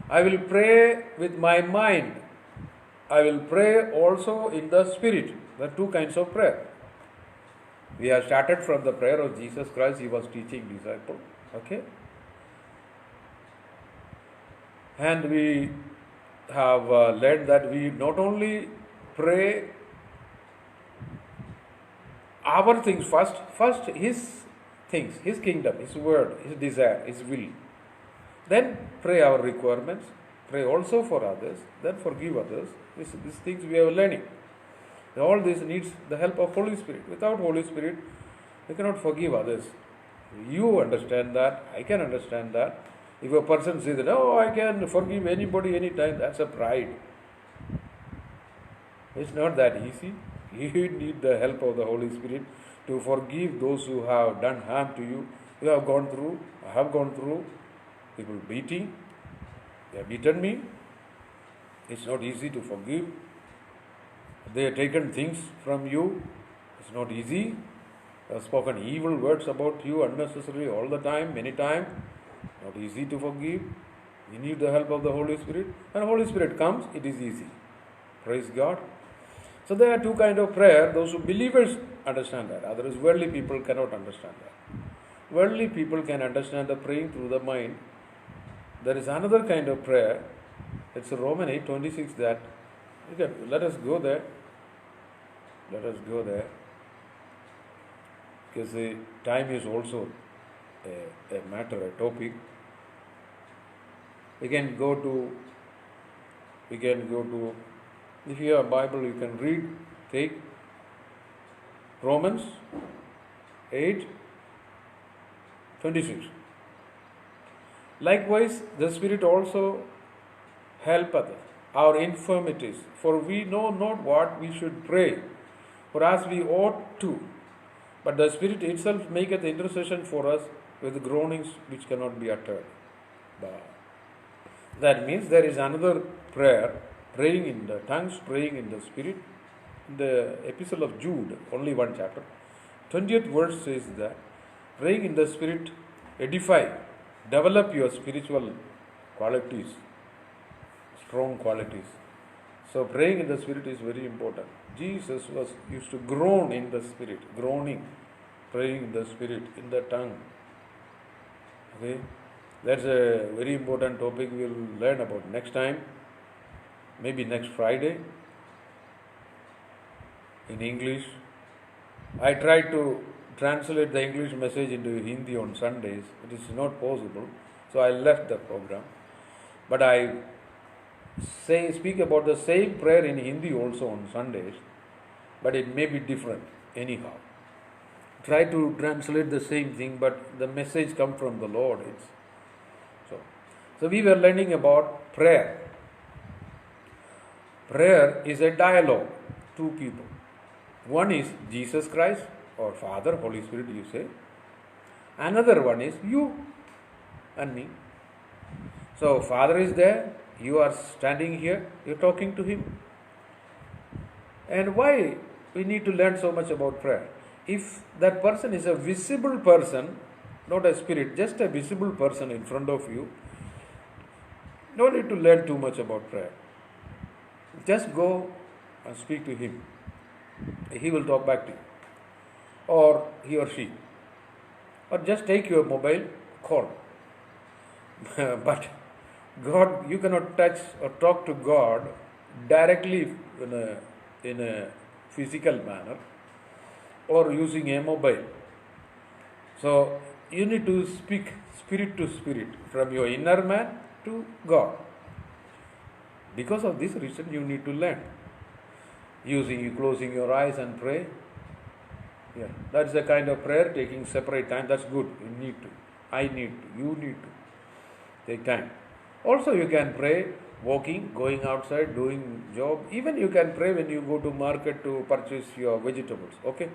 I will pray with my mind. I will pray also in the Spirit. There are two kinds of prayer. We have started from the prayer of Jesus Christ. He was teaching disciples. Okay? And we have learned that we not only pray our things first His things, His kingdom, His word, His desire, His will. Then pray our requirements, pray also for others, then forgive others. These things we are learning. All this needs the help of Holy Spirit. Without Holy Spirit, we cannot forgive others. You understand that, I can understand that. If a person says that, oh, I can forgive anybody anytime, that's a pride. It's not that easy. You need the help of the Holy Spirit to forgive those who have done harm to you. You have gone through, I have gone through, people beating, they have beaten me. It's not easy to forgive. They have taken things from you. It's not easy. They have spoken evil words about you unnecessarily all the time, many times. Not easy to forgive. You need the help of the Holy Spirit. When the Holy Spirit comes, it is easy. Praise God. So there are two kinds of prayer. Those who believers understand that. Otherwise, worldly people cannot understand that. Worldly people can understand the praying through the mind. There is another kind of prayer. It's Romans 8:26 that. Okay, let us go there. Let us go there. Because the time is also a matter, a topic. We can go to, if you have a Bible, you can read, take Romans 8:26. Likewise, the Spirit also helpeth our infirmities, for we know not what we should pray, for as we ought to. But the Spirit itself maketh intercession for us with groanings which cannot be uttered. That means there is another prayer, praying in the tongues, praying in the Spirit. In the Epistle of Jude, only one chapter, 20th verse says that praying in the Spirit edify, develop your spiritual qualities, strong qualities. So praying in the Spirit is very important. Jesus used to groan in the Spirit, groaning, praying in the Spirit, in the tongue. Okay, that's a very important topic we will learn about next time, maybe next Friday, in English. I tried to translate the English message into Hindi on Sundays. It is not possible, so I left the program. But I speak about the same prayer in Hindi also on Sundays, but it may be different anyhow. try to translate the same thing, but the message come from the Lord. So, so we were learning about prayer. Prayer is a dialogue, two people. One is Jesus Christ or Father, Holy Spirit, you say. Another one is you and me. So Father is there, you are standing here, you're talking to Him. And why we need to learn so much about prayer? If that person is a visible person, not a spirit, just a visible person in front of you, no need to learn too much about prayer. Just go and speak to Him. He will talk back to you. Or he or she. Or just take your mobile, call. But God, you cannot touch or talk to God directly in a physical manner or using a mobile. So you need to speak spirit to spirit, from your inner man to God. Because of this reason, you need to learn. Closing your eyes and pray. Yeah, that's the kind of prayer, taking separate time. That's good. You need to. I need to. You need to. Take time. Also, you can pray walking, going outside, doing job. Even you can pray when you go to market to purchase your vegetables. Okay?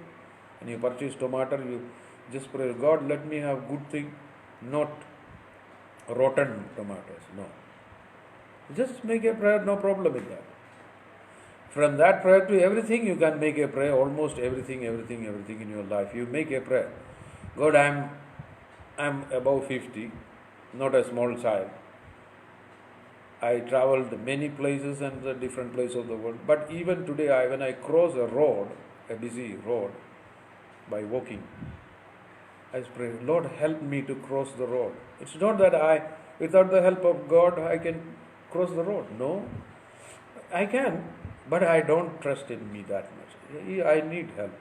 When you purchase tomato, you just pray, God, let me have good thing, not rotten tomatoes. No. Just make a prayer, no problem with that. From that prayer to everything, you can make a prayer, almost everything in your life. You make a prayer. God, I'm above 50, not a small child. I traveled many places and the different places of the world. But even today, when I cross a road, a busy road, by walking, I pray, Lord, help me to cross the road. It's not that without the help of God, I can cross the road. No, I can, but I don't trust in me that much. I need help.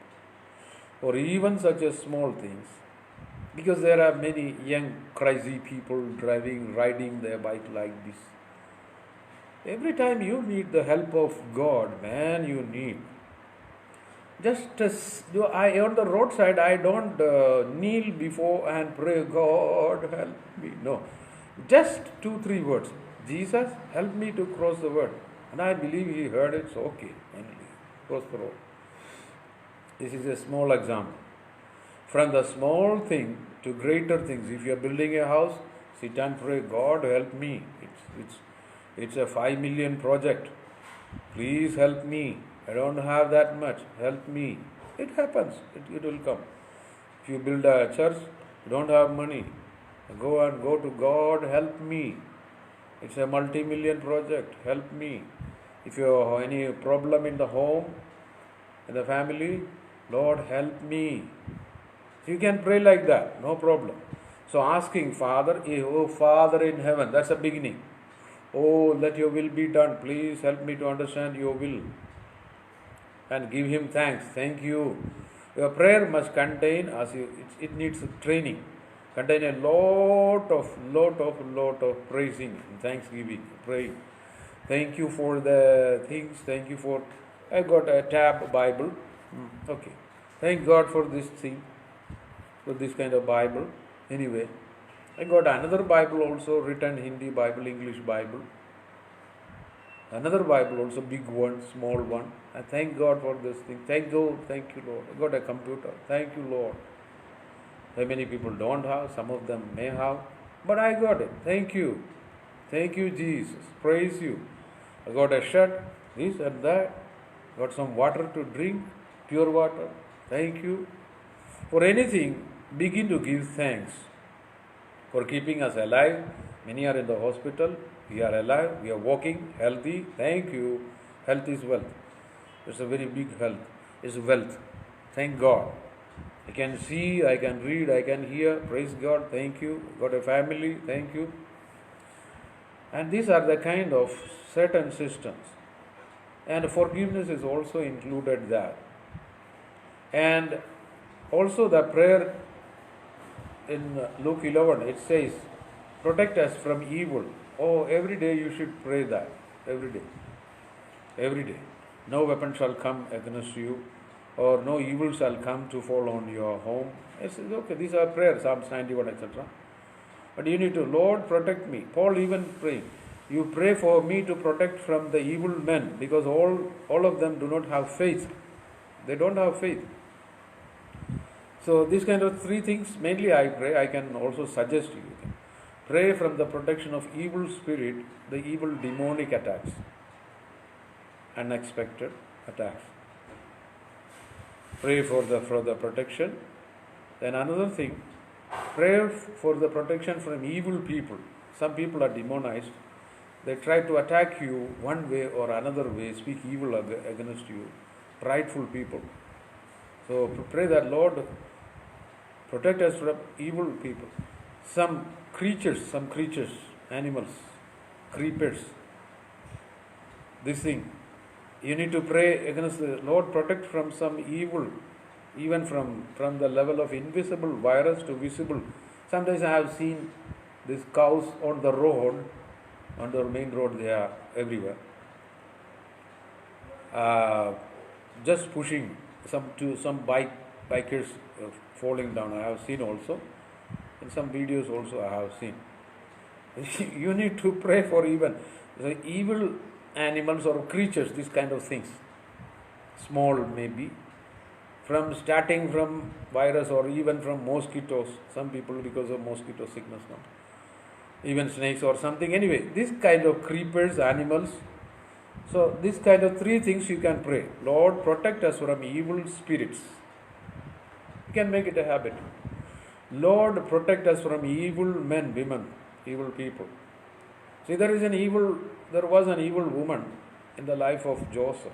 Or even such a small things. Because there are many young, crazy people riding their bike like this. Every time you need the help of God, man, you need. Just on the roadside, I don't kneel before and pray, God, help me. No. Just 2-3 words. Jesus, help me to cross the road. And I believe He heard it, so okay. Finally, cross the road. This is a small example. From the small thing to greater things. If you are building a house, sit and pray, God, help me. It's a 5 million project. Please help me. I don't have that much. Help me. It happens. It will come. If you build a church, you don't have money. Go to God, help me. It's a multi-million project. Help me. If you have any problem in the home, in the family, Lord, help me. You can pray like that. No problem. So asking Father, oh Father in heaven, that's a beginning. Oh, let your will be done. Please help me to understand your will. And give Him thanks. Thank you. Your prayer must contain, it needs training. Contain a lot of praising and thanksgiving, praying. Thank you for the things. Thank you for, I got a tab Bible. Okay. Thank God for this thing, for this kind of Bible. Anyway, I got another Bible also, written Hindi Bible, English Bible. Another Bible also, big one, small one. I thank God for this thing. Thank you, Lord. I got a computer. Thank you, Lord. Very many people don't have, some of them may have, but I got it. Thank you. Thank you, Jesus. Praise you. I got a shirt, this and that. Got some water to drink, pure water. Thank you. For anything, begin to give thanks. For keeping us alive. Many are in the hospital. We are alive. We are walking, healthy. Thank you. Health is wealth. It's a very big health. It's wealth. Thank God. I can see, I can read, I can hear. Praise God. Thank you. Got a family. Thank you. And these are the kind of certain systems. And forgiveness is also included there. And also the prayer in Luke 11, it says, protect us from evil. Oh, every day you should pray that. Every day. Every day. No weapon shall come against you. or no evil shall come to fall on your home. I said, okay, these are prayers, Psalms 91, etc. But you need to, Lord, protect me. Paul even praying. You pray for me to protect from the evil men, because all of them do not have faith. They don't have faith. So these kind of three things, mainly I pray. I can also suggest you. Pray from the protection of evil spirit, the evil demonic attacks, unexpected attacks. Pray for the protection. Then another thing, pray for the protection from evil people. Some people are demonized. They try to attack you one way or another way, speak evil against you. Prideful people. So pray that Lord protect us from evil people. Some creatures, animals, creepers. This thing. You need to pray against the Lord, protect from some evil, even from the level of invisible virus to visible. Sometimes I have seen these cows on the road, on the main road, they are everywhere. Just pushing some bikers falling down. I have seen also. In some videos also I have seen. You need to pray for even the evil animals or creatures, these kind of things. Small maybe. Starting from virus or even from mosquitoes. Some people because of mosquito sickness now. Even snakes or something. Anyway, this kind of creepers, animals. So this kind of three things you can pray. Lord, protect us from evil spirits. You can make it a habit. Lord, protect us from evil men, women, evil people. See, there was an evil woman in the life of Joseph.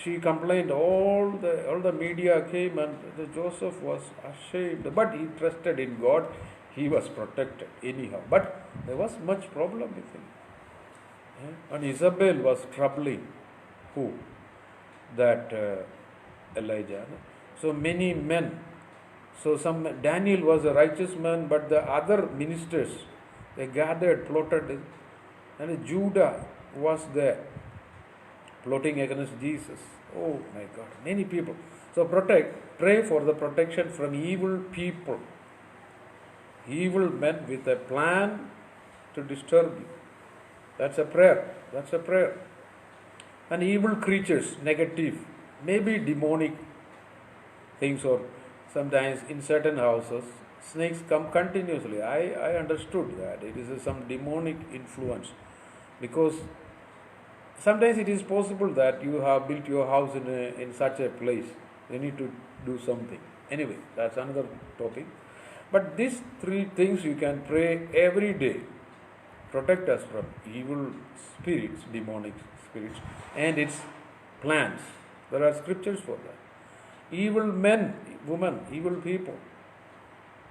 She complained, all the media came and Joseph was ashamed. But he trusted in God. He was protected anyhow. But there was much problem with him. And Isabel was troubling. Who? That Elijah. So many men. So Daniel was a righteous man, but the other ministers, they gathered, plotted, and Judah was there, plotting against Jesus. Oh my God, many people. So pray for the protection from evil people, evil men with a plan to disturb you. That's a prayer. And evil creatures, negative, maybe demonic things, or sometimes in certain houses, snakes come continuously. I understood that it is some demonic influence, because sometimes it is possible that you have built your house in such a place. You need to do something. Anyway, that's another topic. But these three things you can pray every day. Protect us from evil spirits, demonic spirits, and its plans. There are scriptures for that. Evil men, women, evil people,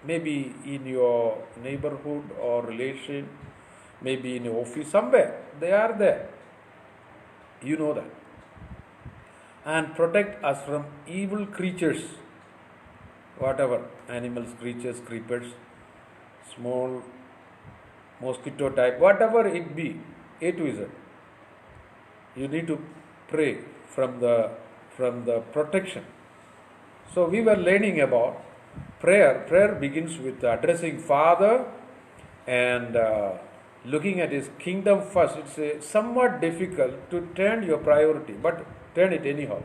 maybe in your neighborhood or relation, maybe in your office, somewhere, they are there. You know that. And protect us from evil creatures, whatever, animals, creatures, creepers, small mosquito type, whatever it be, A to Z. You need to pray from the protection. So we were learning about prayer. Prayer begins with addressing Father and looking at His kingdom first. It's somewhat difficult to turn your priority, but turn it anyhow.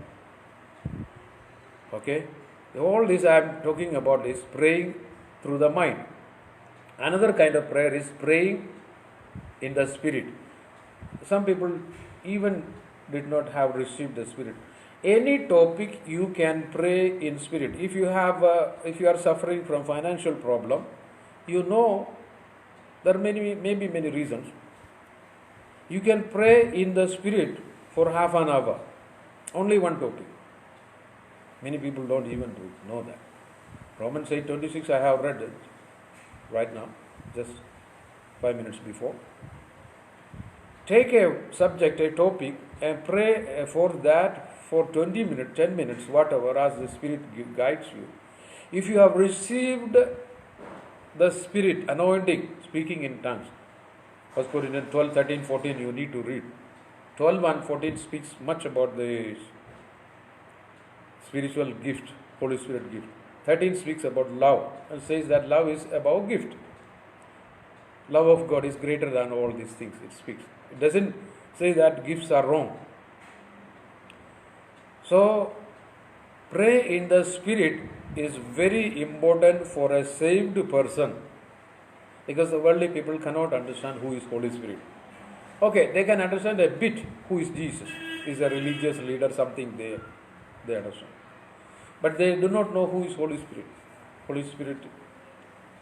Okay? All this I am talking about is praying through the mind. Another kind of prayer is praying in the Spirit. Some people even did not have received the Spirit. Any topic you can pray in Spirit. If you are suffering from financial problem, you know there may be many reasons. You can pray in the Spirit for half an hour. Only one topic. Many people don't even know that. Romans 8:26 I have read it right now, just 5 minutes before. Take a subject, a topic, and pray for that for 20 minutes, 10 minutes, whatever, as the Spirit guides you. If you have received the Spirit anointing, speaking in tongues, 1 Corinthians 12, 13, 14, you need to read. 12 and 14 speaks much about this. spiritual gift, Holy Spirit gift. 13 speaks about love and says that love is about gift. Love of God is greater than all these things, it speaks. It doesn't say that gifts are wrong. So, pray in the Spirit is very important for a saved person, because the worldly people cannot understand who is Holy Spirit. Okay, they can understand a bit who is Jesus. Is a religious leader, something they understand. But they do not know who is Holy Spirit. Holy Spirit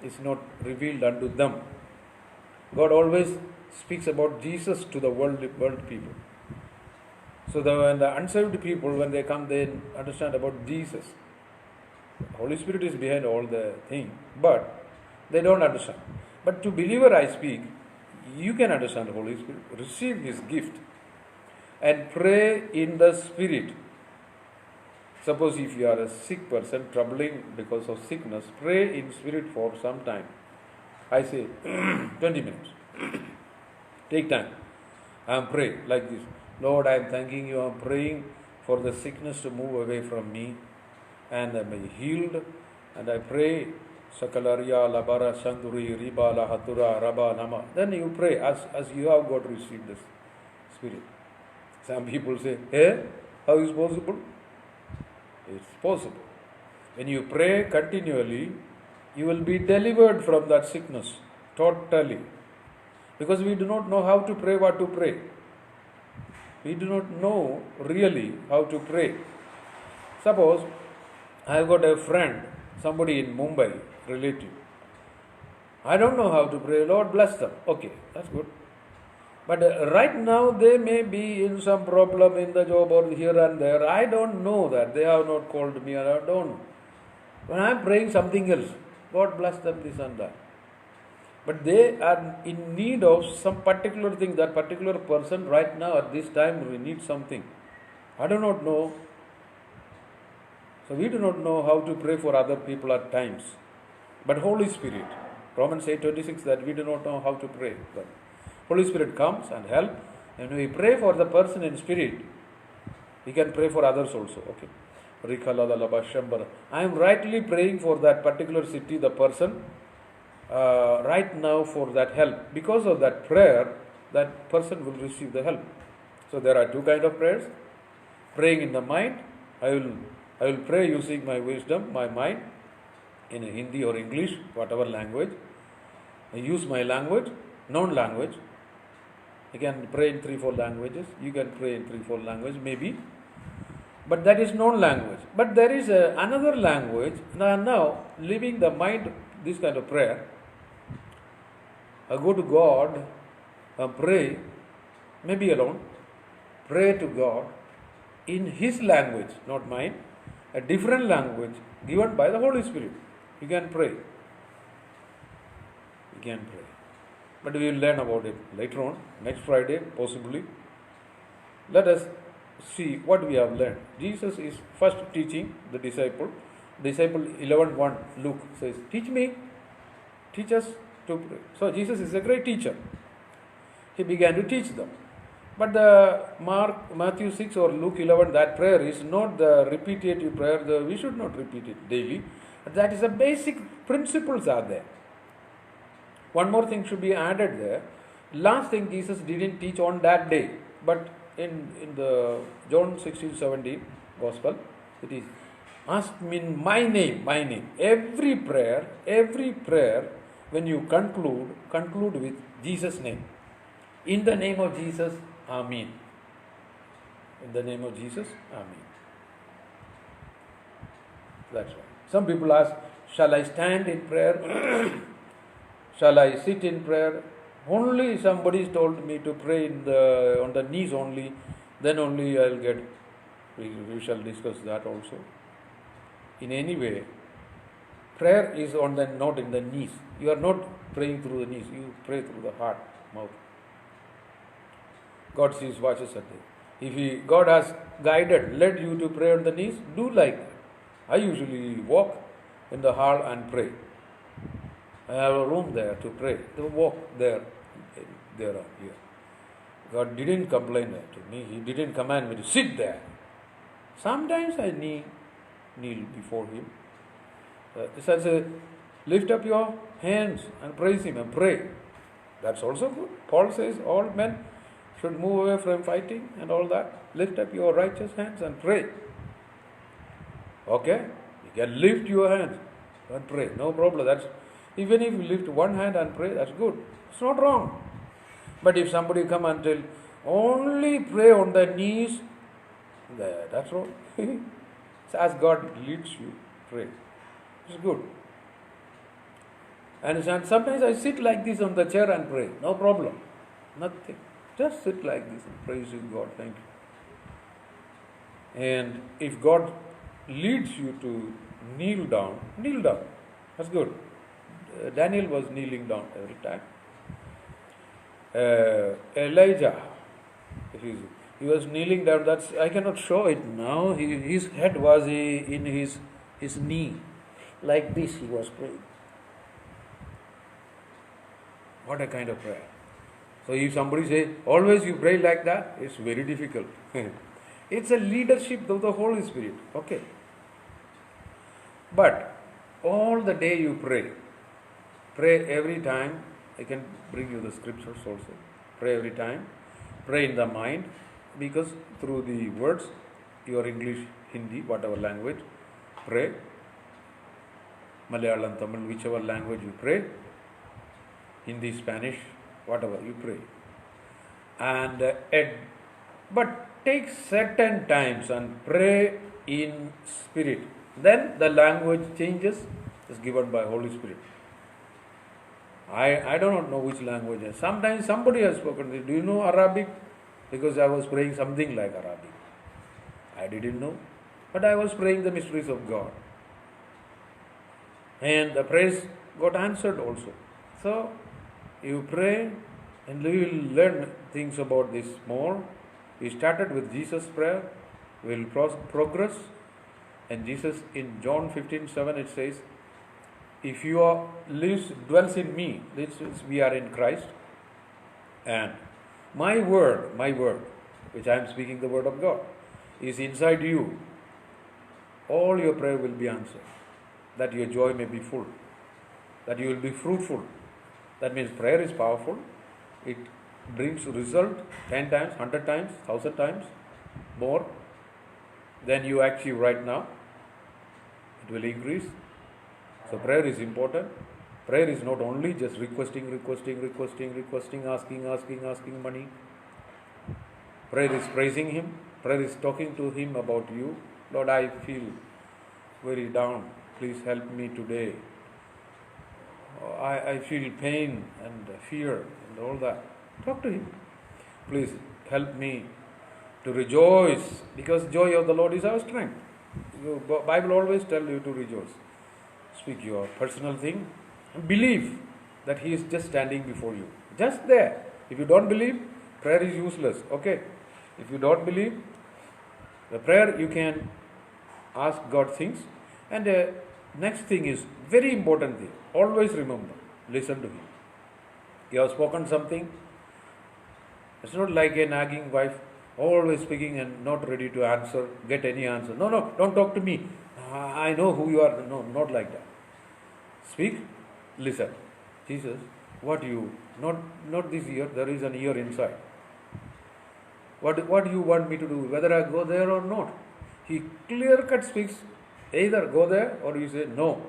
is not revealed unto them. God always speaks about Jesus to the world people. So when the unsaved people, when they come, they understand about Jesus. Holy Spirit is behind all the thing, but they don't understand. But to believer I speak, you can understand the Holy Spirit, receive His gift, and pray in the Spirit. Suppose if you are a sick person, troubling because of sickness, pray in Spirit for some time. I say 20 minutes. Take time and pray like this. Lord, I am thanking you. I am praying for the sickness to move away from me, and I may healed. And I pray Sakalaria, Labara, Sanduri, Riba, Lahatura, Rabba, Nama. Then you pray as you have got received this Spirit. Some people say, hey, how is possible? It's possible. When you pray continually, you will be delivered from that sickness totally. Because we do not know how to pray, what to pray. We do not know really how to pray. Suppose I have got a friend, somebody in Mumbai, relative. I don't know how to pray. Lord bless them. Okay, that's good. But right now they may be in some problem in the job or here and there. I don't know that. They have not called me, or I don't know. When I am praying something else, God bless them, this and that. But they are in need of some particular thing. That particular person right now at this time we need something. I do not know. So we do not know how to pray for other people at times. But Holy Spirit, Romans 8:26, that we do not know how to pray. But Holy Spirit comes and helps. And when we pray for the person in spirit, we can pray for others also. Okay. I am rightly praying for that particular city, the person, right now for that help. Because of that prayer, that person will receive the help. So there are two kinds of prayers. Praying in the mind. I will pray using my wisdom, my mind, in Hindi or English, whatever language. I use my language, known language. I can pray in 3-4 languages. You can pray in 3-4 languages, maybe. But that is known language. But there is another language. Now, leaving the mind, this kind of prayer, I go to God, pray, maybe alone, pray to God in His language, not mine, a different language given by the Holy Spirit. You can pray. You can pray. But we will learn about it later on, next Friday, possibly. Let us see what we have learned. Jesus is first teaching the disciple. Disciple 11:1, Luke says, teach me, teach us to pray. So Jesus is a great teacher. He began to teach them. But the Matthew 6 or Luke 11, that prayer is not the repetitive prayer. We should not repeat it daily. But that is the basic principles are there. One more thing should be added there. Last thing Jesus didn't teach on that day. But in the John 16:17 Gospel, it is, ask me in my name, my name. Every prayer, when you conclude with Jesus' name. In the name of Jesus, Amen. In the name of Jesus, Amen. That's right. Some people ask, shall I stand in prayer? Shall I sit in prayer? Only somebody told me to pray on the knees only, then only I will get. We shall discuss that also. In any way, prayer is not in the knees. You are not praying through the knees. You pray through the heart, mouth. God sees, watches at it. If God has led you to pray on the knees, do like that. I usually walk in the hall and pray. I have a room there to pray. To walk there or here. God didn't complain to me. He didn't command me to sit there. Sometimes I kneel. kneel before Him. It says, lift up your hands and praise Him and pray. That's also good. Paul says all men should move away from fighting and all that. Lift up your righteous hands and pray. Okay? You can lift your hands and pray. No problem. That's even if you lift one hand and pray, that's good. It's not wrong. But if somebody come and tell, only pray on the knees, that's wrong. So as God leads you, pray. It's good. And sometimes I sit like this on the chair and pray. No problem. Nothing. Just sit like this and praise you, God. Thank you. And if God leads you to kneel down, kneel down. That's good. Daniel was kneeling down every time. Elijah, he was kneeling down. That's I cannot show it now. His head was in his knee, like this. He was praying. What a kind of prayer! So if somebody says always you pray like that, it's very difficult. It's a leadership of the Holy Spirit. Okay, but all the day you pray every time. I can bring you the scriptures also. Pray every time. Pray in the mind, because through the words, your English, Hindi, whatever language, pray. Malayalam, Tamil, whichever language you pray. Hindi, Spanish, whatever you pray. And but take certain times and pray in spirit. Then the language changes, is given by Holy Spirit. I do not know which language. Sometimes somebody has spoken. Do you know Arabic? Because I was praying something like Arabic. I didn't know. But I was praying the mysteries of God. And the prayers got answered also. So, you pray and you will learn things about this more. We started with Jesus' prayer. We will progress. And Jesus, in John 15:7, it says, if you dwells in me, this is we are in Christ, and my word, which I am speaking the word of God, is inside you, all your prayer will be answered, that your joy may be full, that you will be fruitful. That means prayer is powerful. It brings result 10 times, 100 times, 1,000 times more than you achieve right now. It will increase. So prayer is important. Prayer is not only just requesting, asking money. Prayer is praising Him. Prayer is talking to Him about you. Lord, I feel very down. Please help me today. I feel pain and fear and all that. Talk to Him. Please help me to rejoice, because joy of the Lord is our strength. The Bible always tells you to rejoice. Speak your personal thing and believe that He is just standing before you. Just there. If you don't believe, prayer is useless. Okay? If you don't believe, the prayer you can ask God things. And next thing is very important thing. Always remember, listen to Him. You have spoken something. It's not like a nagging wife, always speaking and not ready to answer, get any answer. No, don't talk to me. I know who you are. No, not like that. Speak, listen. Jesus, what you, not this ear, there is an ear inside. What do you want me to do? Whether I go there or not? He clear cut speaks, either go there or you say, no,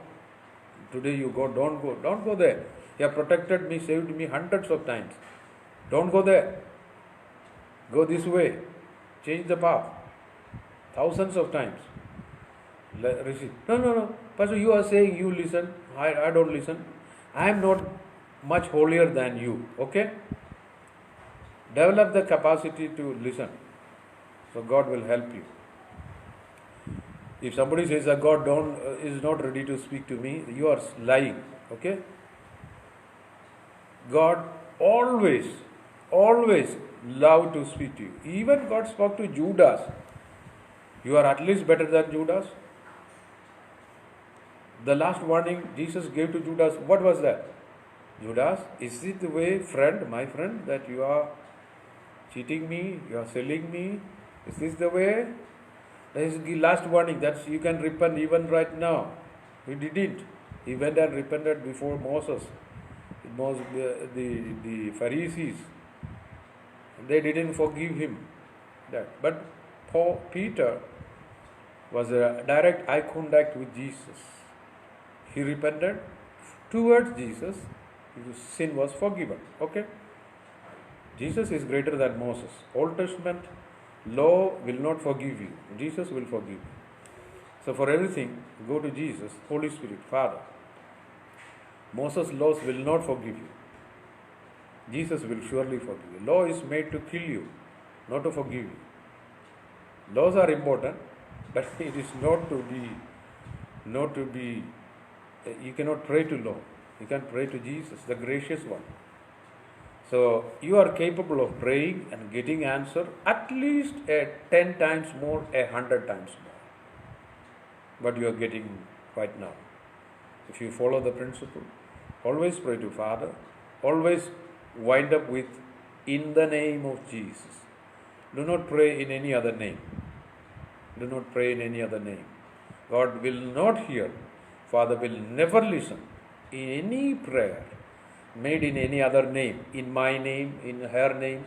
today you go, don't go there. You have protected me, saved me hundreds of times. Don't go there. Go this way. Change the path. Thousands of times. Receive. No. Pastor, you are saying you listen. I don't listen. I am not much holier than you. Okay? Develop the capacity to listen. So God will help you. If somebody says that God is not ready to speak to me, you are lying. Okay? God always love to speak to you. Even God spoke to Judas. You are at least better than Judas. The last warning Jesus gave to Judas, what was that? Judas, is it the way, my friend, that you are cheating me, you are selling me? Is this the way? That is the last warning. That's you can repent even right now. He didn't. He went and repented before Moses. It was the Pharisees. They didn't forgive him. That. But Peter was a direct eye contact with Jesus. He repented towards Jesus. His sin was forgiven. Okay? Jesus is greater than Moses. Old Testament law will not forgive you. Jesus will forgive you. So for everything, go to Jesus, Holy Spirit, Father. Moses' laws will not forgive you. Jesus will surely forgive you. Law is made to kill you, not to forgive you. Laws are important, but it is not to be, you cannot pray to law. You can pray to Jesus, the gracious one. So you are capable of praying and getting answer at least 10 times more, 100 times more. What you are getting right now. If you follow the principle, always pray to Father, always wind up with in the name of Jesus. Do not pray in any other name. Do not pray in any other name. God will not hear. Father will never listen in any prayer made in any other name, in my name, in her name,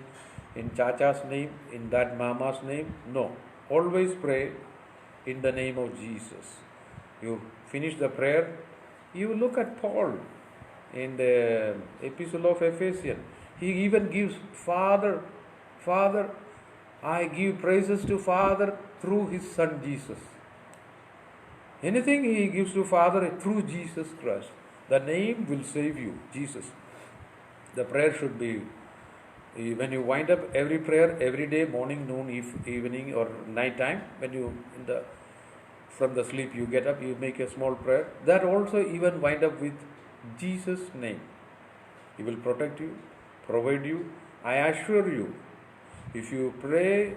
in Chacha's name, in that Mama's name. No. Always pray in the name of Jesus. You finish the prayer, you look at Paul in the Epistle of Ephesians. He even gives Father, I give praises to Father through His Son Jesus. Anything he gives to Father through Jesus Christ. The name will save you, Jesus. The prayer should be, when you wind up every prayer, every day, morning, noon, evening or night time, when you, from the sleep you get up, you make a small prayer. That also even wind up with Jesus' name. He will protect you, provide you. I assure you, if you pray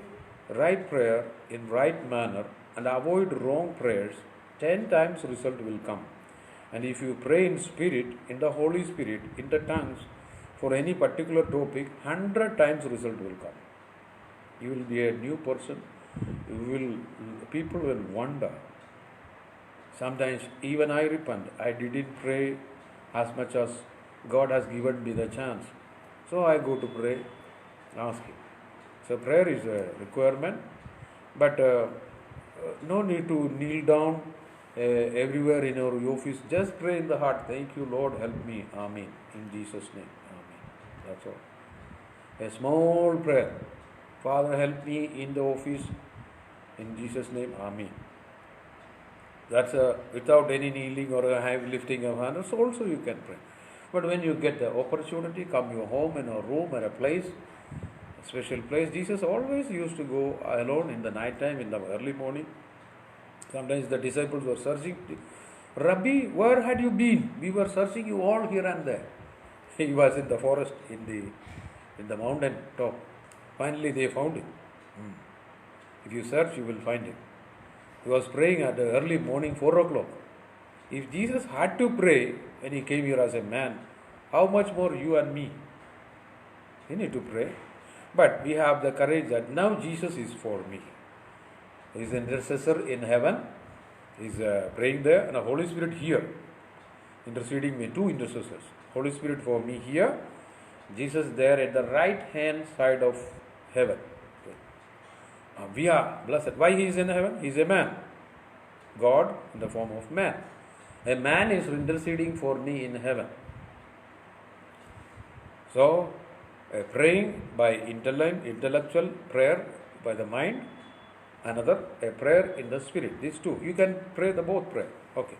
right prayer in right manner and avoid wrong prayers, 10 times result will come. And if you pray in spirit, in the Holy Spirit, in the tongues, for any particular topic, 100 times result will come. You will be a new person. People will wonder. Sometimes even I repent. I didn't pray as much as God has given me the chance. So I go to pray, ask Him. So prayer is a requirement, but no need to kneel down everywhere in our office. Just pray in the heart. Thank you, Lord, help me. Amen. In Jesus' name. Amen. That's all. A small prayer. Father, help me in the office. In Jesus' name. Amen. That's without any kneeling or a high lifting of hands. Also you can pray. But when you get the opportunity, come your home, in a room, or a place, a special place. Jesus always used to go alone in the night time, in the early morning. Sometimes the disciples were searching. Rabbi, where had you been? We were searching you all here and there. He was in the forest, in the mountain top. Finally they found him. If you search, you will find him. He was praying at the early morning, 4 o'clock. If Jesus had to pray when He came here as a man, how much more you and me? We need to pray. But we have the courage that now Jesus is for me. He is an intercessor in heaven. He is praying there, and the Holy Spirit here, interceding me. 2 intercessors. Holy Spirit for me here, Jesus there at the right hand side of heaven. We are blessed. Why He is in heaven? He is a man. God in the form of man. A man is interceding for me in heaven. So, praying by intellectual prayer by the mind, another a prayer in the spirit. These two. You can pray the both prayer. Okay.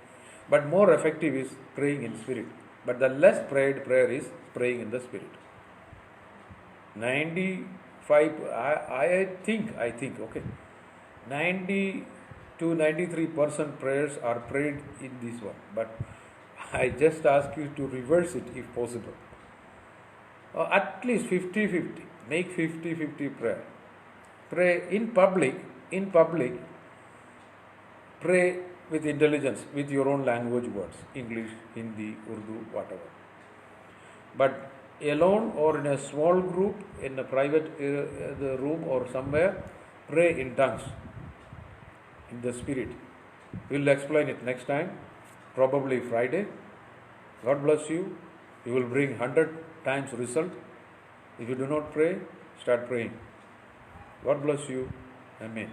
But more effective is praying in spirit. But the less prayed prayer is praying in the spirit. 95, I think, okay. 90 to 93% prayers are prayed in this one. But I just ask you to reverse it if possible. At least 50-50. Make 50-50 prayer. Pray in public. Pray with intelligence, with your own language words. English, Hindi, Urdu, whatever. But alone or in a small group, in a private the room or somewhere, pray in tongues. in the spirit. We'll explain it next time, probably Friday. God bless you. You will bring 100 times result. If you do not pray, start praying. God bless you. Amen.